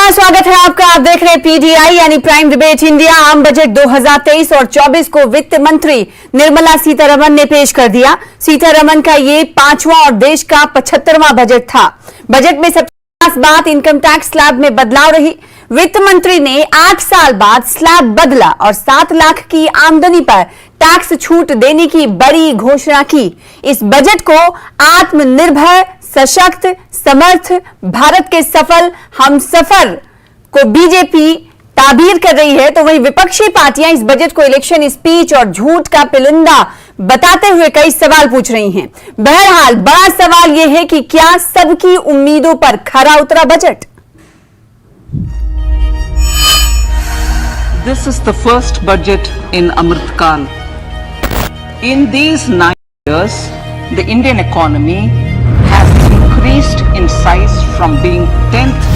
नमस्कार, स्वागत है आपका। आप देख रहे हैं पीडीआई यानी प्राइम डिबेट इंडिया। आम बजट 2023 और 24 को वित्त मंत्री निर्मला सीतारमण ने पेश कर दिया। सीतारमण का ये 5वां और देश का 75वां बजट था। बजट में सबसे खास बात इनकम टैक्स स्लैब में बदलाव रही। वित्त मंत्री ने 8 साल बाद स्लैब बदला और 7 लाख की आमदनी पर टैक्स छूट देने की बड़ी घोषणा की। इस बजट को आत्मनिर्भर, सशक्त, समर्थ भारत के सफल हमसफर को बीजेपी ताबीर कर रही है, तो वहीं विपक्षी पार्टियां इस बजट को इलेक्शन स्पीच और झूठ का पिलंदा बताते हुए कई सवाल पूछ रही हैं। बहरहाल बड़ा सवाल यह है कि क्या सबकी उम्मीदों पर खरा उतरा budget? This is the first budget in Amrit Kaal. In these 9 years, the Indian economy has increased in size from being 10th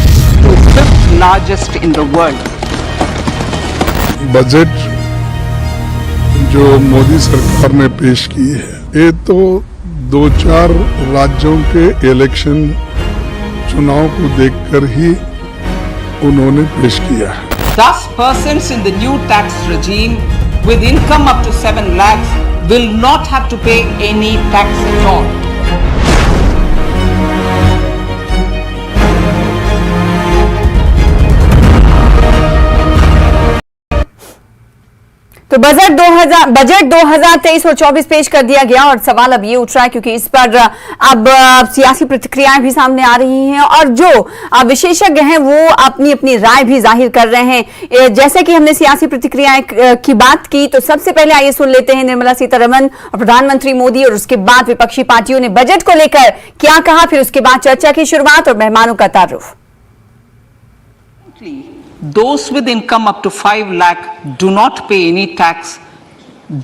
to 5th largest in the world. Budget जो मोदी सरकार ने पेश की है, ये तो 2-4 राज्यों के इलेक्शन चुनाव को देखकर ही उन्होंने पेश किया है। 10 persons in the new tax regime with income up to 7 lakhs will not have to pay any tax at all. तो बजट 2023 और 24 पेश कर दिया गया और सवाल अब ये उठ रहा है क्योंकि इस पर अब सियासी प्रतिक्रियाएं भी सामने आ रही हैं और जो विशेषज्ञ हैं वो अपनी अपनी राय भी जाहिर कर रहे हैं। जैसे कि हमने सियासी प्रतिक्रियाएं की बात की, तो सबसे पहले आइए सुन लेते हैं निर्मला सीतारमण और प्रधानमंत्री मोदी और उसके बाद विपक्षी पार्टियों ने बजट को लेकर क्या कहा, फिर उसके बाद चर्चा की शुरुआत और मेहमानों का तारुफ। Those with income up to 5 lakh do not pay any tax,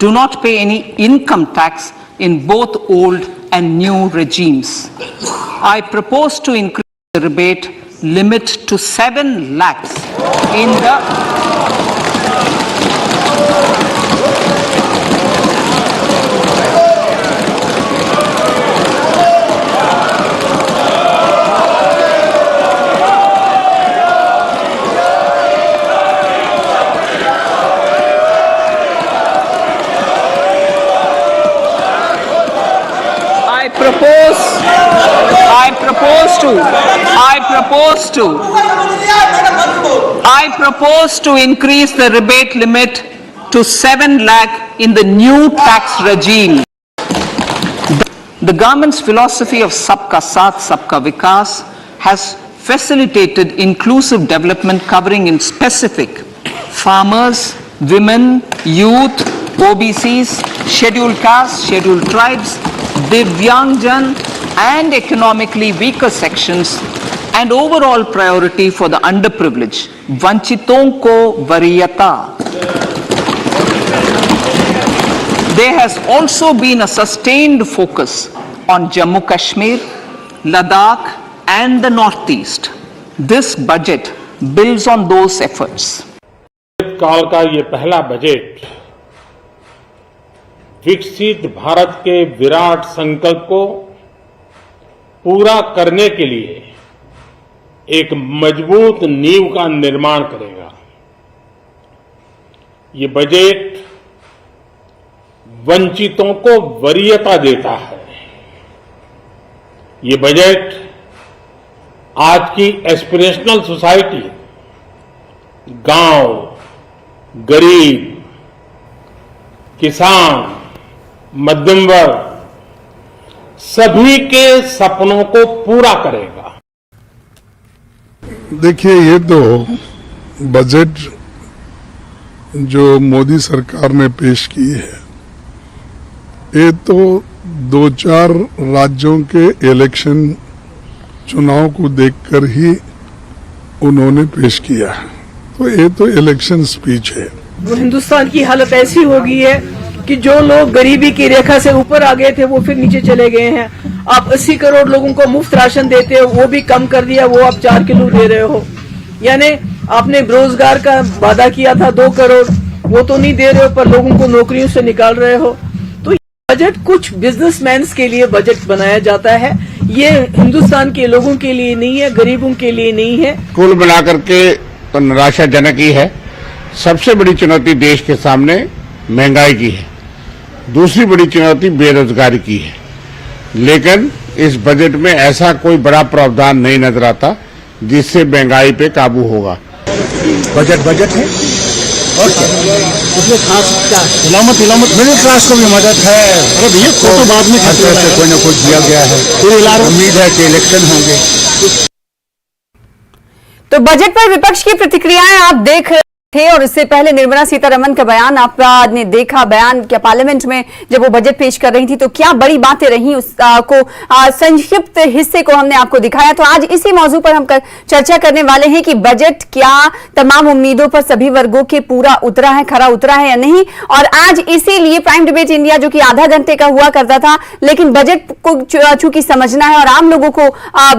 do not pay any income tax in both old and new regimes. I propose to increase the rebate limit to 7 lakhs in the I propose to increase the rebate limit to 7 lakh in the new tax regime. The government's philosophy of Sabka Saath, Sabka Vikas has facilitated inclusive development covering in specific farmers, women, youth, OBCs, scheduled castes, scheduled tribes, Divyangjan and economically weaker sections, and overall priority for the underprivileged. Vanchiton ko variyata. There has also been a sustained focus on Jammu Kashmir, Ladakh and the Northeast. This budget builds on those efforts. काल का ये पहला budget विकसित भारत के विराट संकल्प को पूरा करने के लिए एक मजबूत नींव का निर्माण करेगा। ये बजट वंचितों को वरीयता देता है। ये बजट आज की एस्पिरेशनल सोसाइटी, गांव, गरीब, किसान, मध्यम वर्ग सभी के सपनों को पूरा करेगा। देखिए, ये तो बजट जो मोदी सरकार ने पेश की है, ये तो 2-4 राज्यों के इलेक्शन चुनाव को देखकर ही उन्होंने पेश किया है। तो ये तो इलेक्शन स्पीच है। हिंदुस्तान की हालत ऐसी हो गई है कि जो लोग गरीबी की रेखा से ऊपर आ गए थे वो फिर नीचे चले गए हैं। आप 80 करोड़ लोगों को मुफ्त राशन देते हो, वो भी कम कर दिया, वो आप 4 किलो दे रहे हो। यानी आपने रोजगार का वादा किया था 2 करोड़, वो तो नहीं दे रहे हो, पर लोगों को नौकरियों से निकाल रहे हो। तो बजट कुछ बिजनेसमैन के लिए बजट बनाया जाता है। ये हिंदुस्तान के लोगों के लिए नहीं है, गरीबों के लिए नहीं है। कुल मिलाकर के तो निराशाजनक ही है। सबसे बड़ी चुनौती देश के सामने महंगाई की है, दूसरी बड़ी चुनौती बेरोजगारी की है। लेकिन इस बजट में ऐसा कोई बड़ा प्रावधान नहीं नजर आता जिससे महंगाई पे काबू होगा। बजट है और क्या उसमें खास क्या इलामत मिडिल क्लास को भी मदद है। अरे भैया तो बाद में हर तरह से कोई ना कोई दिया गया है। उम्मीद है कि इलेक्शन होंगे। तो बजट पर विपक्ष की प्रतिक्रियाएं आप देख रहे थे और इससे पहले निर्मला सीतारमण का बयान आपने देखा। बयान क्या पार्लियामेंट में जब वो बजट पेश कर रही थी तो क्या बड़ी बातें रही उसको संक्षिप्त हिस्से को हमने आपको दिखाया। तो आज इसी मौजू पर हम चर्चा करने वाले हैं कि बजट क्या तमाम उम्मीदों पर सभी वर्गों के पूरा उतरा है, खरा उतरा है या नहीं। और आज इसीलिए प्राइम डिबेट इंडिया जो कि आधा घंटे का हुआ करता था, लेकिन बजट को चूंकि समझना है और आम लोगों को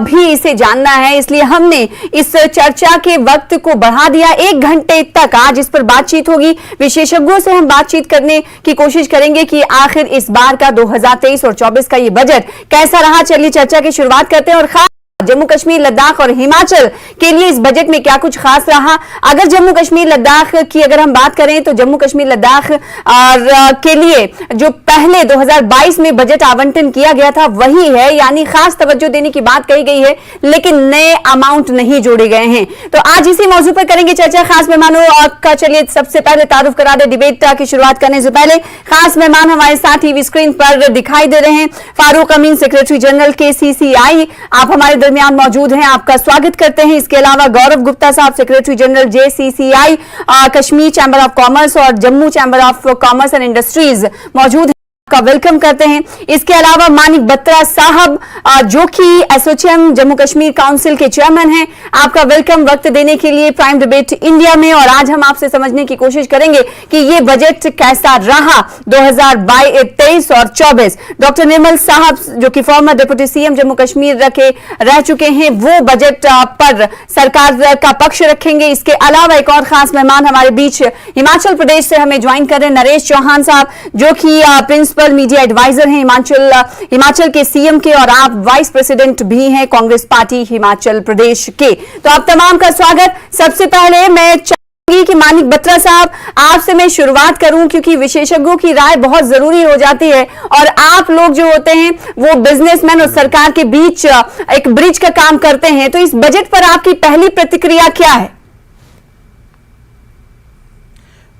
भी इसे जानना है, इसलिए हमने इस चर्चा के वक्त को बढ़ा दिया 1 घंटे तक। आज इस पर बातचीत होगी, विशेषज्ञों से हम बातचीत करने की कोशिश करेंगे कि आखिर इस बार का 2023 और 24 का ये बजट कैसा रहा। चलिए चर्चा की शुरुआत करते हैं और खास जम्मू कश्मीर, लद्दाख और हिमाचल के लिए इस बजट में क्या कुछ खास रहा। अगर जम्मू कश्मीर लद्दाख की अगर हम बात करें तो जम्मू कश्मीर लद्दाख के लिए जो पहले 2022 में बजट आवंटन किया गया था वही है, यानी खास तवज्जो देने की बात कही गई है, लेकिन नए अमाउंट नहीं जोड़े गए हैं। तो आज इसी मौजू पर करेंगे चर्चा खास मेहमानों का। चलिए सबसे पहले तारुफ करा दे डिबेट की शुरुआत करने से पहले खास मेहमान हमारे साथ टीवी स्क्रीन पर दिखाई दे रहे हैं। फारूक अमीन, सेक्रेटरी जनरल KCCI, आप हमारे दरमियान मौजूद हैं, आपका स्वागत करते हैं। इसके अलावा गौरव गुप्ता साहब, secretary general JCCI Kashmir chamber of commerce और Jammu chamber of commerce and industries मौजूद हैं, आपका वेलकम करते हैं। इसके अलावा मानिक बत्रा साहब जो कि एसोचैम जम्मू कश्मीर काउंसिल के चेयरमैन हैं, आपका वेलकम वक्त देने के लिए प्राइम डिबेट इंडिया में। और आज हम आपसे समझने की कोशिश करेंगे कि ये बजट कैसा रहा 2023 और 24। डॉक्टर निर्मल साहब जो कि farmer deputy CM Jammu Kashmir रह चुके हैं, वो बजट पर सरकार का पक्ष रखेंगे। इसके अलावा एक और खास मेहमान हमारे बीच हिमाचल प्रदेश से हमें ज्वाइन कर रहे हैं, नरेश चौहान साहब जो कि प्रिंसिपल मीडिया एडवाइजर हैं हिमाचल के CM के, और आप वाइस प्रेसिडेंट भी हैं कांग्रेस पार्टी हिमाचल प्रदेश के। तो आप तमाम का स्वागत। सबसे पहले मैं चाहूंगी कि मानिक बत्रा साहब आपसे मैं शुरुआत करूं, क्योंकि विशेषज्ञों की राय बहुत जरूरी हो जाती है और आप लोग जो होते हैं वो बिजनेसमैन और सरकार के बीच एक ब्रिज का काम करते हैं। तो इस बजट पर आपकी पहली प्रतिक्रिया क्या है?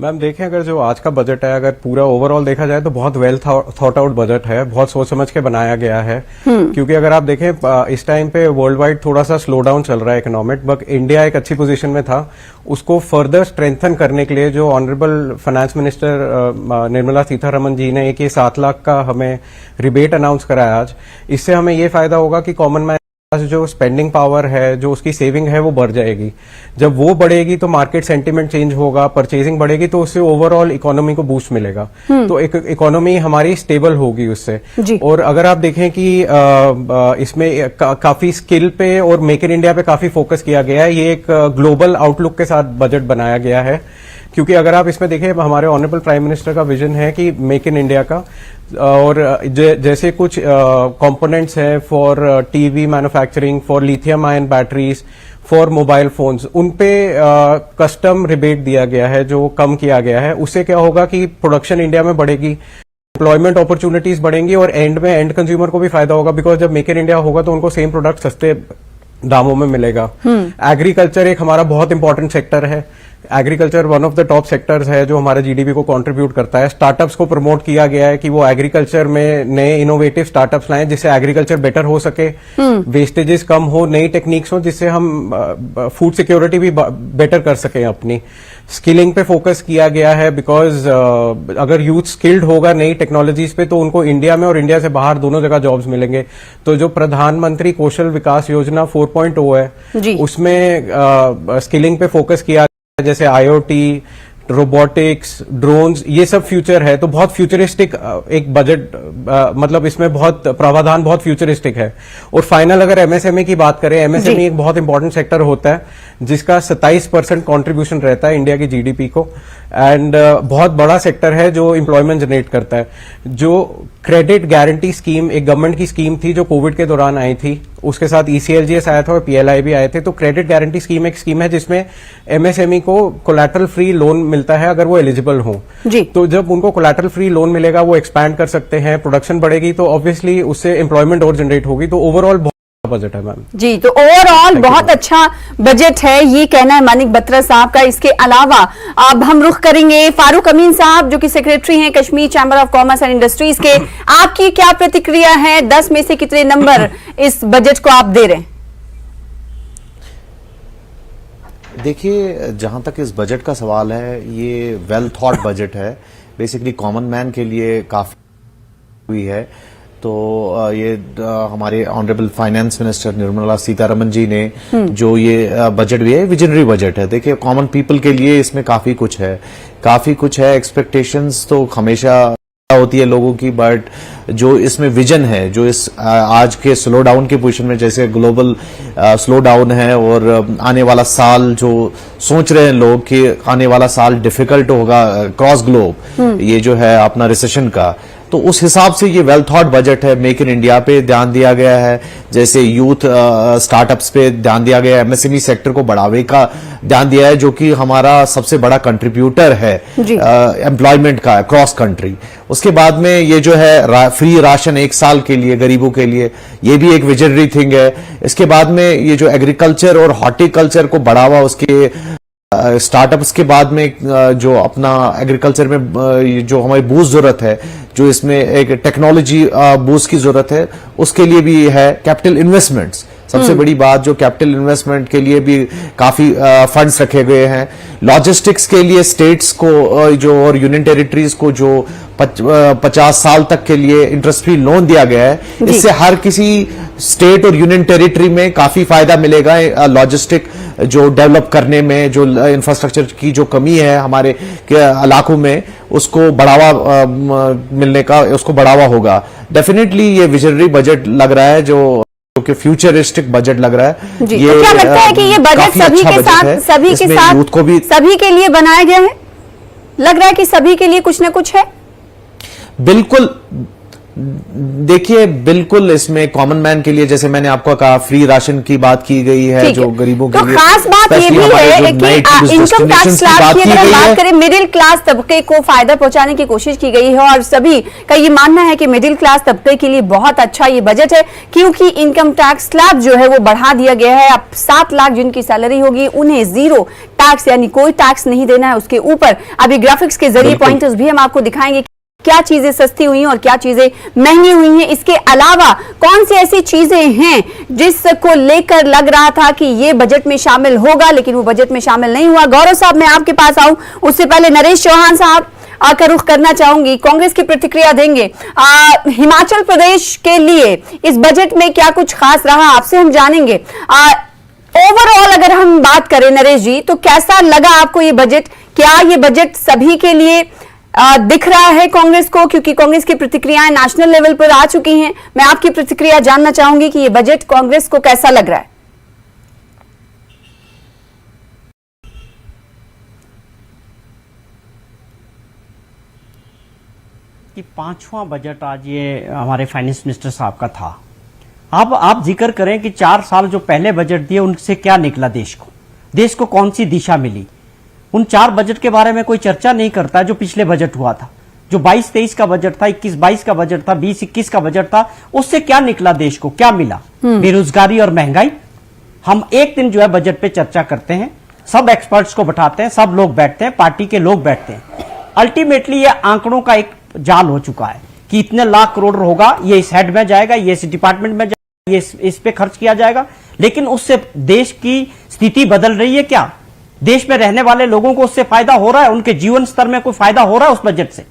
मैम देखें, अगर जो आज का बजट है, अगर पूरा ओवरऑल देखा जाए तो बहुत वेल थॉट आउट बजट है, बहुत सोच समझ के बनाया गया है। क्योंकि अगर आप देखें इस टाइम पे वर्ल्ड वाइड थोड़ा सा स्लो डाउन चल रहा है इकोनॉमिक, बट इंडिया एक अच्छी पोजीशन में था। उसको फर्दर स्ट्रेंथन करने के लिए जो honourable finance minister Nirmala Sitharaman ji ने एक 7 लाख का हमें रिबेट अनाउंस कराया आज, इससे हमें ये फायदा होगा कि कॉमन मैन जो स्पेंडिंग पावर है, जो उसकी सेविंग है, वो बढ़ जाएगी। जब वो बढ़ेगी तो मार्केट सेंटीमेंट चेंज होगा, परचेजिंग बढ़ेगी, तो उससे ओवरऑल इकोनॉमी को बूस्ट मिलेगा। तो एक इकोनॉमी हमारी स्टेबल होगी उससे। और अगर आप देखें कि इसमें काफी स्किल पे और मेक इन इंडिया पे काफी फोकस किया गया है। ये एक ग्लोबल आउटलुक के साथ बजट बनाया गया है, क्योंकि अगर आप इसमें देखें हमारे ऑनरेबल प्राइम मिनिस्टर का विजन है कि मेक इन इंडिया का, और जैसे कुछ कंपोनेंट्स हैं for TV manufacturing, for lithium ion batteries, for mobile phones, उन पे कस्टम रिबेट दिया गया है जो कम किया गया है। उससे क्या होगा कि प्रोडक्शन इंडिया में बढ़ेगी, एम्प्लॉयमेंट अपॉर्चुनिटीज बढ़ेंगी और एंड में एंड कंज्यूमर को भी फायदा होगा, बिकॉज जब मेक इन इंडिया होगा तो उनको सेम प्रोडक्ट सस्ते दामों में मिलेगा। एग्रीकल्चर एक हमारा बहुत इंपॉर्टेंट सेक्टर है। Agriculture one of the top sectors है जो हमारे जीडीपी को कंट्रीब्यूट करता है। स्टार्टअप्स को प्रमोट किया गया है कि वो एग्रीकल्चर में नए इनोवेटिव स्टार्टअप्स लाएं जिससे एग्रीकल्चर बेटर हो सके, वेस्टेजेस कम हो, नई टेक्निक्स हो, जिससे हम फूड सिक्योरिटी भी बेटर कर सकें अपनी। स्किलिंग पे फोकस किया गया है, बिकॉज अगर यूथ स्किल्ड होगा नई टेक्नोलॉजीज पे तो उनको इंडिया में और इंडिया से बाहर दोनों जगह जॉब्स मिलेंगे। तो जो प्रधानमंत्री कौशल विकास योजना 4.0 है उसमें स्किलिंग पे फोकस किया, जैसे IoT, रोबोटिक्स, ड्रोन्स, ये सब फ्यूचर है। तो बहुत फ्यूचरिस्टिक एक बजट, मतलब इसमें बहुत प्रावधान बहुत फ्यूचरिस्टिक है। और फाइनल अगर MSME की बात करें, MSME एक बहुत इंपॉर्टेंट सेक्टर होता है जिसका 27% कंट्रीब्यूशन रहता है इंडिया की GDP को। एंड बहुत बड़ा सेक्टर है जो एम्प्लॉयमेंट जनरेट करता है। जो क्रेडिट गारंटी स्कीम एक गवर्नमेंट की स्कीम थी जो कोविड के दौरान आई थी, उसके साथ ECLGS आया था और PLI भी आए थे। तो क्रेडिट गारंटी स्कीम एक स्कीम है जिसमें MSME को कोलैटरल फ्री लोन मिलता है अगर वो एलिजिबल हो। जी। तो जब उनको कोलैटरल फ्री लोन मिलेगा वो एक्सपैंड कर सकते हैं, प्रोडक्शन बढ़ेगी तो ऑब्वियसली उससे एम्प्लॉयमेंट और जनरेट होगी। तो ओवरऑल बजट है मैम। जी, तो ओवरऑल बहुत अच्छा बजट है, ये कहना है मानिक बत्रा साहब का। इसके अलावा अब हम रुख करेंगे फारूक अमीन साहब जो कि सेक्रेटरी हैं Kashmir chamber of commerce and industries के। आपकी क्या प्रतिक्रिया है? 10 में से कितने नंबर इस बजट को आप दे रहे हैं? देखिए, जहां तक इस बजट का सवाल है, ये वेल थॉट बजट है। बेसिकली कॉमन मैन के लिए काफी हुई है। तो ये हमारे honourable finance minister Nirmala Sitharaman ji ने जो ये बजट भी है, विजनरी बजट है। देखिए, कॉमन पीपल के लिए इसमें काफी कुछ है। एक्सपेक्टेशंस तो हमेशा होती है लोगों की, बट जो इसमें विजन है, जो इस आज के स्लो डाउन की पोजीशन में, जैसे ग्लोबल स्लो डाउन है और आने वाला साल जो सोच रहे हैं लोग कि आने वाला साल डिफिकल्ट होगा क्रॉस ग्लोब, ये जो है अपना रिसेशन का, तो उस हिसाब से ये वेल थॉट बजट है। मेक इन इंडिया पे ध्यान दिया गया है, जैसे यूथ स्टार्टअप्स पे ध्यान दिया गया है, MSME सेक्टर को बढ़ावे का ध्यान दिया है, जो कि हमारा सबसे बड़ा कंट्रीब्यूटर है एम्प्लॉयमेंट का क्रॉस कंट्री। उसके बाद में ये जो है फ्री राशन 1 साल के लिए गरीबों के लिए, ये भी एक विजनरी थिंग है। इसके बाद में ये जो एग्रीकल्चर और हॉर्टिकल्चर को बढ़ावा, उसके स्टार्टअप्स के बाद में जो अपना एग्रीकल्चर में जो हमारी बूस्ट जरूरत है, जो इसमें एक टेक्नोलॉजी बूस्ट की जरूरत है, उसके लिए भी है। कैपिटल इन्वेस्टमेंट्स सबसे बड़ी बात, जो कैपिटल इन्वेस्टमेंट के लिए भी काफी फंड्स रखे गए हैं। लॉजिस्टिक्स के लिए स्टेट्स को जो और यूनियन टेरिटरीज को जो 50 साल तक के लिए इंटरेस्ट फ्री लोन दिया गया है, इससे हर किसी स्टेट और यूनियन टेरिटरी में काफी फायदा मिलेगा। लॉजिस्टिक जो डेवलप करने में, जो इंफ्रास्ट्रक्चर की जो कमी है हमारे इलाकों में, उसको बढ़ावा मिलने का, उसको बढ़ावा होगा। डेफिनेटली ये विजनरी बजट लग रहा है, जो कि फ्यूचरिस्टिक बजट लग रहा है। जी, ये तो क्या लगता है कि ये बजट सभी के साथ यूथ को भी सभी के लिए बनाया गया है? लग रहा है कि सभी के लिए कुछ ना कुछ है। बिल्कुल, देखिए, बिल्कुल इसमें कॉमन मैन के लिए, जैसे मैंने आपको कहा, फ्री राशन की बात की गई है, जो गरीबों के लिए। खास बात ये भी है कि इनकम टैक्स स्लैब की अगर हम बात करें, मिडिल क्लास तबके को फायदा पहुंचाने की कोशिश की गई है और सभी का ये मानना है कि मिडिल क्लास तबके के लिए बहुत अच्छा ये बजट है, क्योंकि इनकम टैक्स स्लैब जो है वो बढ़ा दिया गया है। अब 7 लाख जिनकी सैलरी होगी उन्हें 0 टैक्स, यानी कोई टैक्स नहीं देना है उसके ऊपर। अभी ग्राफिक्स के जरिए पॉइंटर्स भी हम आपको दिखाएंगे क्या चीजें सस्ती हुई हैं और क्या चीजें महंगी हुई हैं। इसके अलावा कौन सी ऐसी चीजें हैं जिसको लेकर लग रहा था कि ये बजट में शामिल होगा, लेकिन वो बजट में शामिल नहीं हुआ। गौरव साहब, मैं आपके पास आऊं उससे पहले नरेश चौहान साहब आकर रुख करना चाहूंगी, कांग्रेस की प्रतिक्रिया देंगे। हिमाचल प्रदेश के लिए इस बजट में क्या कुछ खास रहा, आपसे हम जानेंगे। ओवरऑल अगर हम बात करें नरेश जी, तो कैसा लगा आपको ये बजट? क्या ये बजट सभी के लिए दिख रहा है कांग्रेस को? क्योंकि कांग्रेस की प्रतिक्रियाएं नेशनल लेवल पर आ चुकी हैं। मैं आपकी प्रतिक्रिया जानना चाहूंगी कि ये बजट कांग्रेस को कैसा लग रहा है। कि 5वां बजट आज ये हमारे फाइनेंस मिनिस्टर साहब का था। अब आप जिक्र करें कि 4 साल जो पहले बजट दिए उनसे क्या निकला, देश को कौन सी दिशा मिली। उन 4 बजट के बारे में कोई चर्चा नहीं करता जो पिछले बजट हुआ था, जो 22-23 का बजट था, 21-22 का बजट था, 20-21 का बजट था। उससे क्या निकला, देश को क्या मिला? बेरोजगारी और महंगाई। हम एक दिन जो है बजट पे चर्चा करते हैं, सब एक्सपर्ट्स को बैठाते हैं, सब लोग बैठते हैं, पार्टी के लोग बैठते हैं। अल्टीमेटली ये आंकड़ों का एक जाल हो चुका है कि इतने लाख करोड़ होगा, ये इस हेड में जाएगा, ये इस डिपार्टमेंट में जाएगा, ये इस पे खर्च किया जाएगा। लेकिन उससे देश की स्थिति बदल रही है क्या? देश में रहने वाले लोगों को उससे फायदा हो रहा है? उनके जीवन स्तर में कोई फायदा हो रहा है उस बजट से?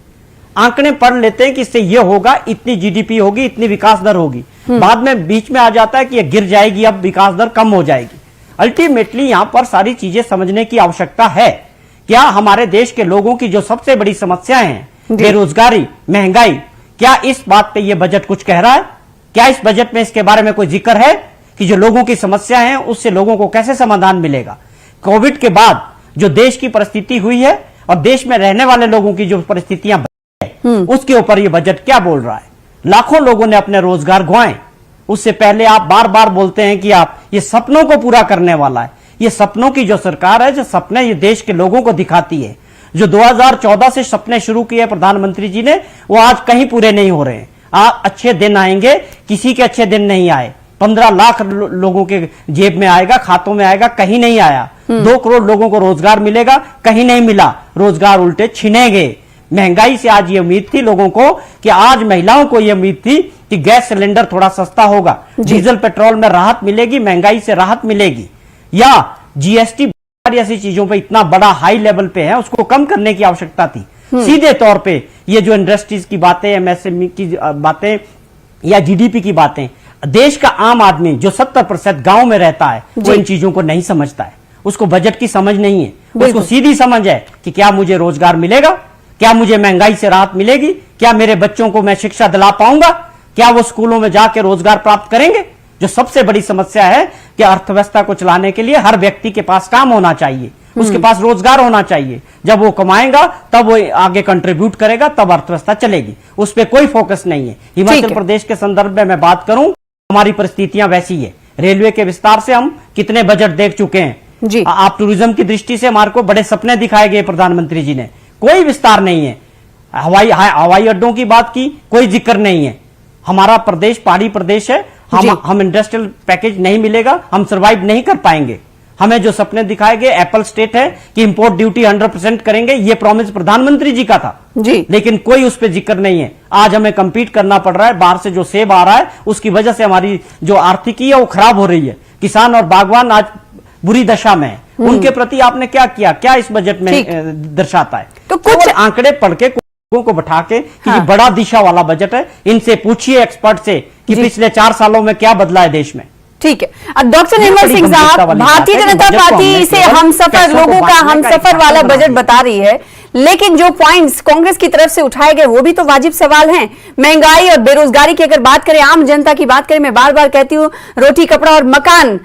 आंकड़े पढ़ लेते हैं कि इससे ये होगा, इतनी जीडीपी होगी, इतनी विकास दर होगी, बाद में बीच में आ जाता है कि ये गिर जाएगी, अब विकास दर कम हो जाएगी। अल्टीमेटली यहां पर सारी चीजें समझने की आवश्यकता है। क्या हमारे देश के लोगों की जो सबसे बड़ी समस्याएं हैं, बेरोजगारी, महंगाई, क्या इस बात पे ये बजट कुछ कह रहा है? क्या इस बजट में इसके बारे में कोई जिक्र है कि जो लोगों की समस्या है उससे लोगों को कैसे समाधान मिलेगा? कोविड के बाद जो देश की परिस्थिति हुई है, और देश में रहने वाले लोगों की जो परिस्थितियां है उसके ऊपर ये बजट क्या बोल रहा है। लाखों लोगों ने अपने रोजगार गंवाए। उससे पहले आप बार बार बोलते हैं कि आप ये सपनों को पूरा करने वाला है। ये सपनों की जो सरकार है, जो सपने ये देश के लोगों को दिखाती है, जो 2014 से सपने शुरू किए प्रधानमंत्री जी ने, वो आज कहीं पूरे नहीं हो रहे हैं। अच्छे दिन आएंगे, किसी के अच्छे दिन नहीं आए। 15 लाख लोगों के जेब में आएगा, खातों में आएगा, कहीं नहीं आया। 2 करोड़ लोगों को रोजगार मिलेगा, कहीं नहीं मिला। रोजगार उल्टे छिनेंगे। महंगाई से आज ये उम्मीद थी लोगों को कि आज महिलाओं को ये उम्मीद थी कि गैस सिलेंडर थोड़ा सस्ता होगा, डीजल पेट्रोल में राहत मिलेगी, महंगाई से राहत मिलेगी, या जीएसटी ऐसी चीजों पे इतना बड़ा हाई लेवल पे है, उसको कम करने की आवश्यकता थी। सीधे तौर पे ये जो इंडस्ट्रीज की बातें, एमएसएमई की बातें या जीडीपी की बातें, देश का आम आदमी जो 70% गांव में रहता है वो इन चीजों को नहीं समझता है। उसको बजट की समझ नहीं है, उसको सीधी समझ है कि क्या मुझे रोजगार मिलेगा, क्या मुझे महंगाई से राहत मिलेगी, क्या मेरे बच्चों को मैं शिक्षा दिला पाऊंगा, क्या वो स्कूलों में जाकर रोजगार प्राप्त करेंगे। जो सबसे बड़ी समस्या है कि अर्थव्यवस्था को चलाने के लिए हर व्यक्ति के पास काम होना चाहिए, उसके पास रोजगार होना चाहिए। जब वो कमाएगा तब वो आगे कंट्रीब्यूट करेगा, तब अर्थव्यवस्था चलेगी। उस पर कोई फोकस नहीं है। हिमाचल प्रदेश के संदर्भ में मैं बात करूं, हमारी परिस्थितियां वैसी है। रेलवे के विस्तार से हम कितने बजट देख चुके हैं। आप टूरिज्म की दृष्टि से हमारे को बड़े सपने दिखाए गए प्रधानमंत्री जी ने, कोई विस्तार नहीं है। हवाई अड्डों की बात की, कोई जिक्र नहीं है। हमारा प्रदेश पहाड़ी प्रदेश है, हम इंडस्ट्रियल पैकेज नहीं मिलेगा, हम सरवाइव नहीं कर पाएंगे। हमें जो सपने दिखाए गए, एप्पल स्टेट है कि इंपोर्ट ड्यूटी 100% करेंगे, ये प्रॉमिस प्रधानमंत्री जी का था जी, लेकिन कोई उस पर जिक्र नहीं है। आज हमें compete करना पड़ रहा है, बाहर से जो सेब आ रहा है उसकी वजह से हमारी जो आर्थिकी है वो खराब हो रही है। किसान और बागवान आज बुरी दशा में है। उनके प्रति आपने क्या किया, क्या इस बजट में दर्शाता है? तो कुछ आंकड़े पढ़ के लोगों को बैठा के कि ये बड़ा दिशा वाला बजट है, इनसे पूछिए एक्सपर्ट से कि पिछले 4 सालों में क्या बदला है देश में। ठीक है। अब डॉक्टर निर्मल सिंह साहब, भारतीय जनता पार्टी से हमसफर लोगों का हमसफर वाला बजट बता रही है, लेकिन जो पॉइंट्स कांग्रेस की तरफ से उठाए गए वो भी तो वाजिब सवाल हैं। महंगाई और बेरोजगारी की अगर बात करें, आम जनता की बात करें, मैं बार बार कहती हूँ, रोटी कपड़ा और मकान,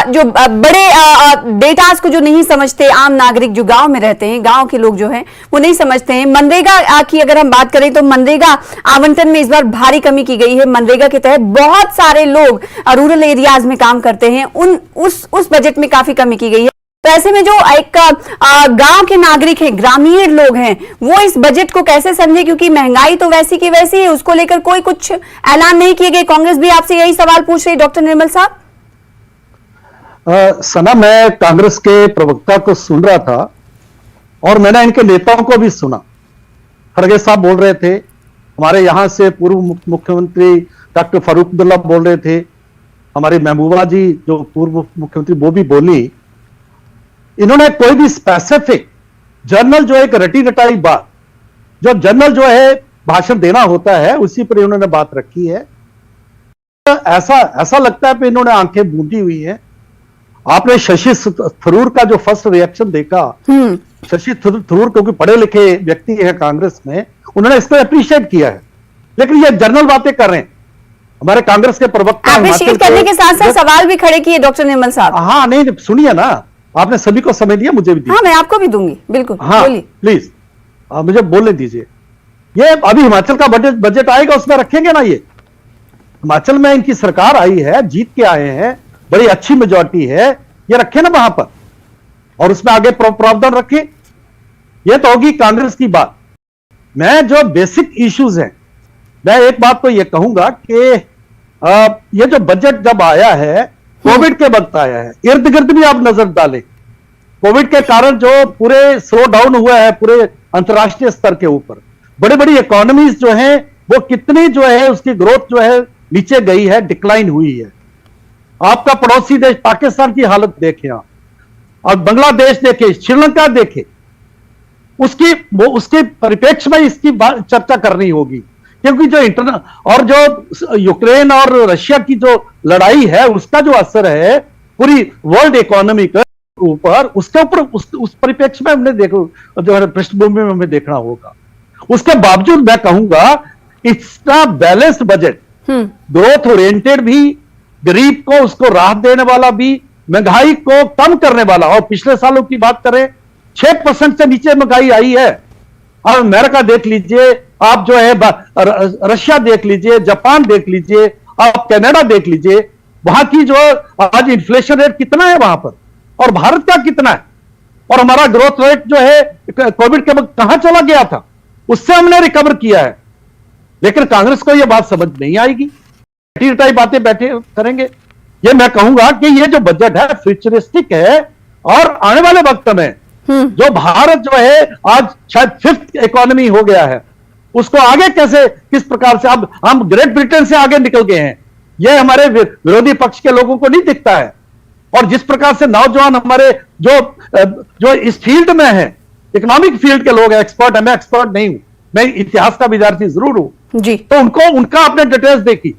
जो बड़े डेटास को जो नहीं समझते, आम नागरिक जो गांव में रहते हैं, गांव के लोग जो हैं वो नहीं समझते हैं। मनरेगा की अगर हम बात करें तो मनरेगा आवंटन में इस बार भारी कमी की गई है। मनरेगा के तहत बहुत सारे लोग रूरल एरियाज में काम करते हैं, उस बजट में काफी कमी की गई है। तो ऐसे में जो एक गांव के नागरिक हैं, ग्रामीण लोग हैं, वो इस बजट को कैसे समझे? क्योंकि महंगाई तो वैसी की वैसी है, उसको लेकर कोई कुछ ऐलान नहीं किए गए। कांग्रेस भी आपसे यही सवाल पूछ रही, डॉक्टर निर्मल साहब। सना, मैं कांग्रेस के प्रवक्ता को सुन रहा था और मैंने इनके नेताओं को भी सुना। खड़गे साहब बोल रहे थे, हमारे यहां से पूर्व मुख्यमंत्री डॉक्टर फारूक अब्दुल्ला बोल रहे थे, हमारी महबूबा जी जो पूर्व मुख्यमंत्री वो भी बोली। इन्होंने कोई भी स्पेसिफिक जर्नल जो एक रटी रटाई बात, जो जर्नल जो है भाषण देना होता है उसी पर इन्होंने बात रखी है। ऐसा लगता है कि इन्होंने आंखें मूंदी हुई हैं। आपने शशि थरूर का जो फर्स्ट रिएक्शन देखा, शशि थरूर क्योंकि पढ़े लिखे व्यक्ति है कांग्रेस में, उन्होंने इसको अप्रिशिएट किया है, लेकिन ये जर्नल बातें कर रहे हैं। हमारे कांग्रेस के प्रवक्ता अप्रिशिएट करने के साथ साथ सवाल भी खड़े किए डॉक्टर निर्मल साहब। हाँ, नहीं सुनिए ना, आपने सभी को समय दिया, मुझे भी दिया। हाँ, मैं आपको भी दूंगी, बिल्कुल। हाँ, प्लीज मुझे बोलने दीजिए। ये अभी हिमाचल का बजट आएगा, उसमें रखेंगे ना। ये हिमाचल में इनकी सरकार आई है, जीत के आए हैं, बड़ी अच्छी मेजॉरिटी है, ये रखे ना वहां पर, और उसमें आगे प्रावधान रखे। ये तो होगी कांग्रेस की बात। मैं जो बेसिक इश्यूज हैं, मैं एक बात तो ये कहूंगा कि ये जो बजट जब आया है, कोविड के वक्त आया है। इर्द गिर्द भी आप नजर डालें, कोविड के कारण जो पूरे स्लो डाउन हुआ है पूरे अंतर्राष्ट्रीय स्तर के ऊपर, बड़ी बड़ी इकोनॉमीज जो हैं वो कितनी जो है उसकी ग्रोथ जो है नीचे गई है, डिक्लाइन हुई है। आपका पड़ोसी देश पाकिस्तान की हालत देखें आप, और बांग्लादेश देखें, श्रीलंका देखें, उसके परिप्रेक्ष्य में इसकी चर्चा करनी होगी। क्योंकि जो इंटरनल और जो यूक्रेन और रशिया की जो लड़ाई है उसका जो असर है पूरी वर्ल्ड इकोनॉमी के ऊपर, उसके ऊपर उस परिप्रेक्ष्य में हमने देखो जो है पृष्ठभूमि में हमें देखना होगा। उसके बावजूद मैं कहूंगा इतना बैलेंस्ड बजट, ग्रोथ ओरिएंटेड भी, गरीब को उसको राहत देने वाला भी, महंगाई को कम करने वाला। और पिछले सालों की बात करें 6% से नीचे महंगाई आई है। आप अमेरिका देख लीजिए, आप जो है रशिया देख लीजिए, जापान देख लीजिए, आप कनाडा देख लीजिए, वहां की जो आज इन्फ्लेशन रेट कितना है वहां पर, और भारत का कितना है, और हमारा ग्रोथ रेट जो है कोविड के वक्त कहां चला गया था, उससे हमने रिकवर किया है। लेकिन कांग्रेस को यह बात समझ नहीं आएगी, टाइप बातें बैठे करेंगे। ये मैं कहूंगा कि ये जो बजट है फ्यूचरिस्टिक है, और आने वाले वक्त में जो भारत जो है आज शायद 5th इकोनॉमी हो गया है, उसको आगे कैसे, किस प्रकार से, अब हम ग्रेट ब्रिटेन से आगे निकल गए हैं, यह हमारे विरोधी पक्ष के लोगों को नहीं दिखता है। और जिस प्रकार से नौजवान हमारे जो इस फील्ड में है, इकोनॉमिक फील्ड के लोग हैं, एक्सपर्ट है, मैं एक्सपर्ट नहीं हूं, मैं इतिहास का विद्यार्थी जरूर हूं जी, तो उनका आपने डिटेल्स देखी,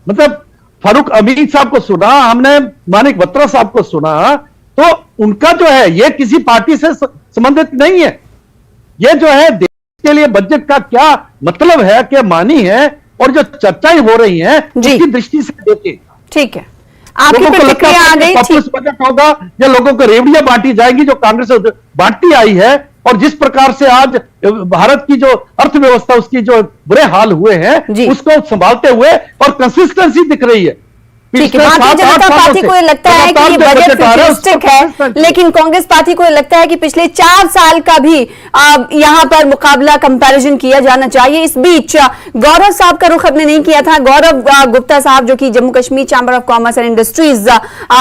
मतलब फारूक अमीन साहब को सुना हमने, मानिक बत्रा साहब को सुना, तो उनका जो है ये किसी पार्टी से संबंधित नहीं है। ये जो है देश के लिए बजट का क्या मतलब है, क्या मानी है, और जो चर्चाएं हो रही हैं उसकी दृष्टि से देखें। ठीक है, आपकी प्रतिक्रिया आ गई। पॉपुलर बजट होगा या लोगों को रेवड़ियां बांटी जाएंगी जो कांग्रेस बांटती आई है, और जिस प्रकार से आज भारत की जो अर्थव्यवस्था, उसकी जो बुरे हाल हुए हैं, उसको संभालते हुए और कंसिस्टेंसी दिख रही है। ठीक है, भारतीय जनता पार्टी को ये लगता है कि ये बजट फ्यूचरिस्टिक है, लेकिन कांग्रेस पार्टी को ये लगता है कि पिछले 4 साल का भी यहाँ पर मुकाबला, कंपैरिजन किया जाना चाहिए। इस बीच गौरव साहब का रुख हमने नहीं किया था। गौरव गुप्ता साहब जो कि Jammu Kashmir chamber of commerce and industries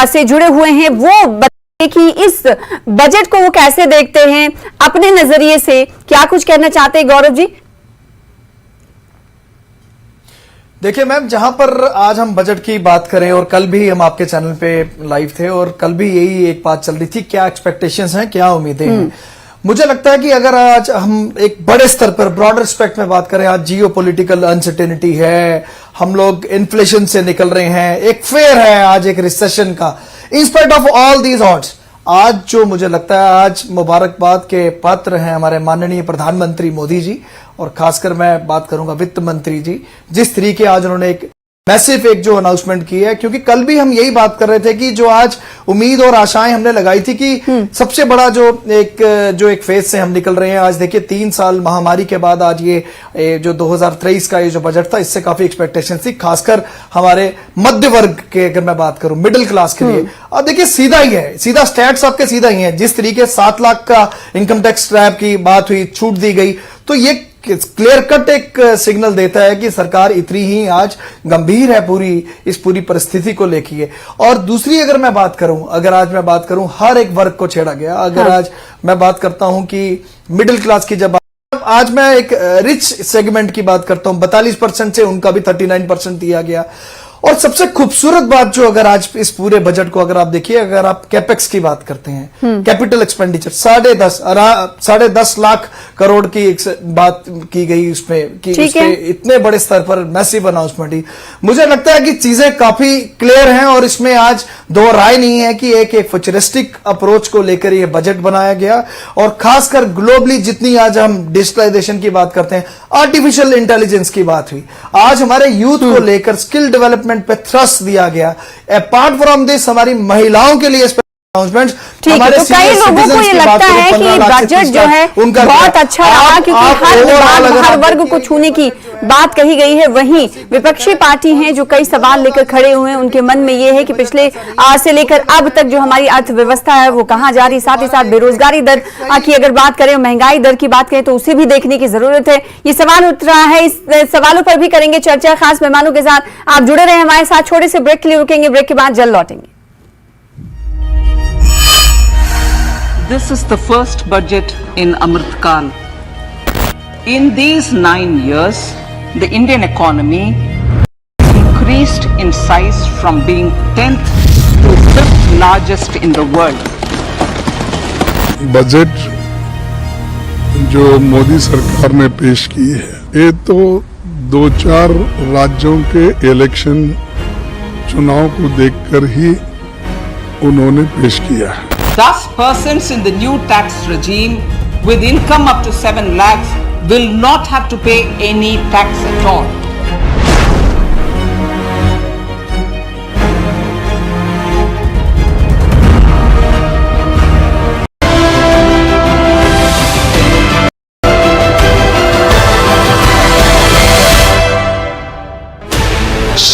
से जुड़े हुए हैं, वो बताइए कि इस बजट को वो कैसे देखते हैं, अपने नजरिए से क्या कुछ कहना चाहते हैं गौरव जी? देखिए मैम, जहां पर आज हम बजट की बात करें, और कल भी हम आपके चैनल पे लाइव थे और कल भी यही एक बात चल रही थी, क्या एक्सपेक्टेशंस हैं, क्या उम्मीदें हैं। मुझे लगता है कि अगर आज हम एक बड़े स्तर पर ब्रॉडर एस्पेक्ट में बात करें, आज जियो पॉलिटिकल अनसर्टेनिटी है, हम लोग इन्फ्लेशन से निकल रहे हैं, एक फेयर है आज एक रिसेशन का, in spite of all these odds, आज जो मुझे लगता है आज मुबारकबाद के पात्र हैं हमारे माननीय प्रधानमंत्री मोदी जी, और खासकर मैं बात करूंगा वित्त मंत्री जी, जिस तरीके आज उन्होंने एक मैसिव एक जो अनाउंसमेंट की है। क्योंकि कल भी हम यही बात कर रहे थे कि जो आज उम्मीद और आशाएं हमने लगाई थी कि सबसे बड़ा जो एक फेज से हम निकल रहे हैं, आज देखिए 3 साल महामारी के बाद आज ये जो 2023 का ये जो बजट था, इससे काफी एक्सपेक्टेशन थी, खासकर हमारे मध्य वर्ग के, अगर मैं बात करूं मिडिल क्लास के लिए। अब देखिए सीधा ही है, सीधा स्टैट्स आपके सीधा ही है, जिस तरीके 7 लाख का इनकम टैक्स स्लैब की बात हुई, छूट दी गई, तो ये क्लियर कट एक सिग्नल देता है कि सरकार इतनी ही आज गंभीर है इस पूरी परिस्थिति को लेके। और दूसरी अगर मैं बात करूं, आज मैं बात करूं, हर एक वर्ग को छेड़ा गया। अगर आज मैं बात करता हूं कि मिडिल क्लास की, जब आज मैं एक रिच सेगमेंट की बात करता हूं, 42% से उनका भी 39% दिया गया। और सबसे खूबसूरत बात जो अगर आज इस पूरे बजट को अगर आप देखिए, अगर आप कैपेक्स की बात करते हैं, कैपिटल एक्सपेंडिचर 10.5 लाख करोड़ की बात की गई उसमें, कि उसके इतने बड़े स्तर पर मैसिव अनाउंसमेंट ही, मुझे लगता है कि चीजें काफी क्लियर हैं। और इसमें आज दो राय नहीं है कि एक फ्यूचरिस्टिक अप्रोच को लेकर ये बजट बनाया गया। और खासकर ग्लोबली जितनी आज हम डिजिटलाइजेशन की बात करते हैं, आर्टिफिशियल इंटेलिजेंस की बात हुई, आज हमारे यूथ को लेकर स्किल डेवलपमेंट पे थ्रस्ट दिया गया। अपार्ट फ्रॉम दिस हमारी महिलाओं के लिए अनाउंसमेंट, ठीक है, तो कई लोगों को ये लगता है कि बजट जो है बहुत अच्छा रहा, क्योंकि हर वर्ग को छूने की बात कही गई है। वहीं विपक्षी पार्टी हैं जो कई सवाल लेकर खड़े हुए हैं, उनके मन में ये है कि पिछले आज से लेकर अब तक जो हमारी अर्थव्यवस्था है वो कहां जा रही, साथ ही साथ बेरोजगारी दर की अगर बात करें, महंगाई दर की बात करें, तो उसे भी देखने की जरूरत है। ये सवाल उठ रहा है, इस सवालों पर भी करेंगे चर्चा खास मेहमानों के साथ। आप जुड़े रहे हमारे साथ, छोटे से ब्रेक के लिए रुकेंगे, ब्रेक के बाद जल्द लौटेंगे। This is the first budget in Amrit Kal. In these 9 years, the Indian economy increased in size from being 10th to 5th largest in the world. Budget जो मोदी सरकार ने पेश की है, ये तो 2-4 राज्यों के इलेक्शन चुनाव को देखकर ही उन्होंने पेश किया है। 10 persons in the new tax regime with income up to 7 lakhs will not have to pay any tax at all.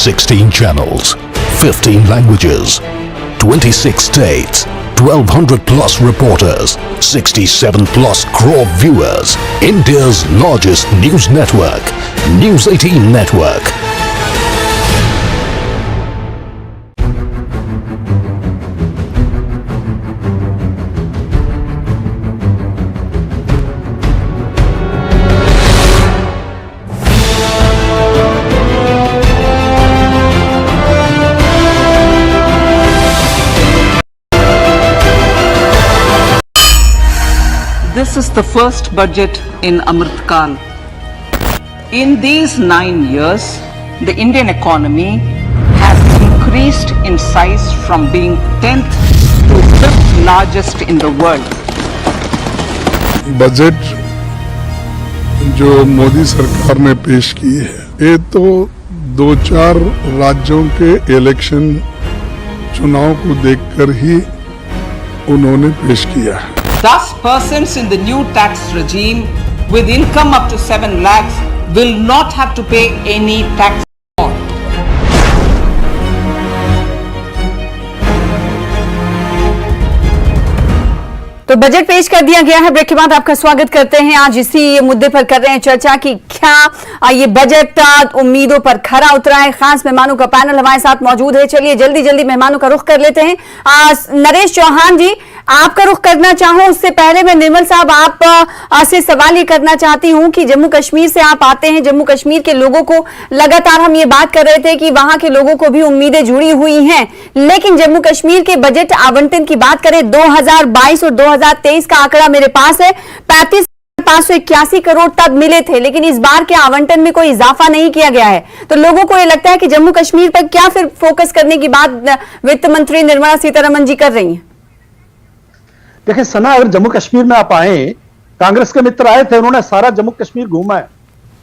16 channels, 15 languages, 26 states, 1200 plus reporters, 67 plus crore viewers. India's largest news network, News 18 Network. This is the first budget in Amrit Kal. In these 9 years, the Indian economy has increased in size from being 10th to 5th largest in the world. Budget जो मोदी सरकार ने पेश की है, ये तो 2-4 राज्यों के इलेक्शन चुनाव को देखकर ही उन्होंने पेश किया है। Thus, persons in the new tax regime with income up to 7 lakhs will not have to pay any tax. तो बजट पेश कर दिया गया है। ब्रेक के बाद आपका स्वागत करते हैं। आज इसी मुद्दे पर कर रहे हैं चर्चा कि क्या ये बजट उम्मीदों पर खरा उतरा है। खास मेहमानों का पैनल हमारे साथ मौजूद है। चलिए जल्दी जल्दी मेहमानों का रुख कर लेते हैं। नरेश चौहान जी, आपका रुख करना चाहूं उससे पहले मैं निर्मल साहब आप से सवाल ये करना चाहती हूं कि जम्मू कश्मीर से आप आते हैं। जम्मू कश्मीर के लोगों को लगातार हम ये बात कर रहे थे कि वहां के लोगों को भी उम्मीदें जुड़ी हुई हैं, लेकिन जम्मू कश्मीर के बजट आवंटन की बात करें 2022 और 2023 का आंकड़ा मेरे पास है 35,581 करोड़ तब मिले थे, लेकिन इस बार के आवंटन में कोई इजाफा नहीं किया गया है। तो लोगों को ये लगता है कि जम्मू कश्मीर पर क्या फिर फोकस करने की बात वित्त मंत्री निर्मला सीतारमण जी कर रही हैं? देखिए सना, अगर जम्मू कश्मीर में आप आए, कांग्रेस के मित्र आए थे, उन्होंने सारा जम्मू कश्मीर घूमा है।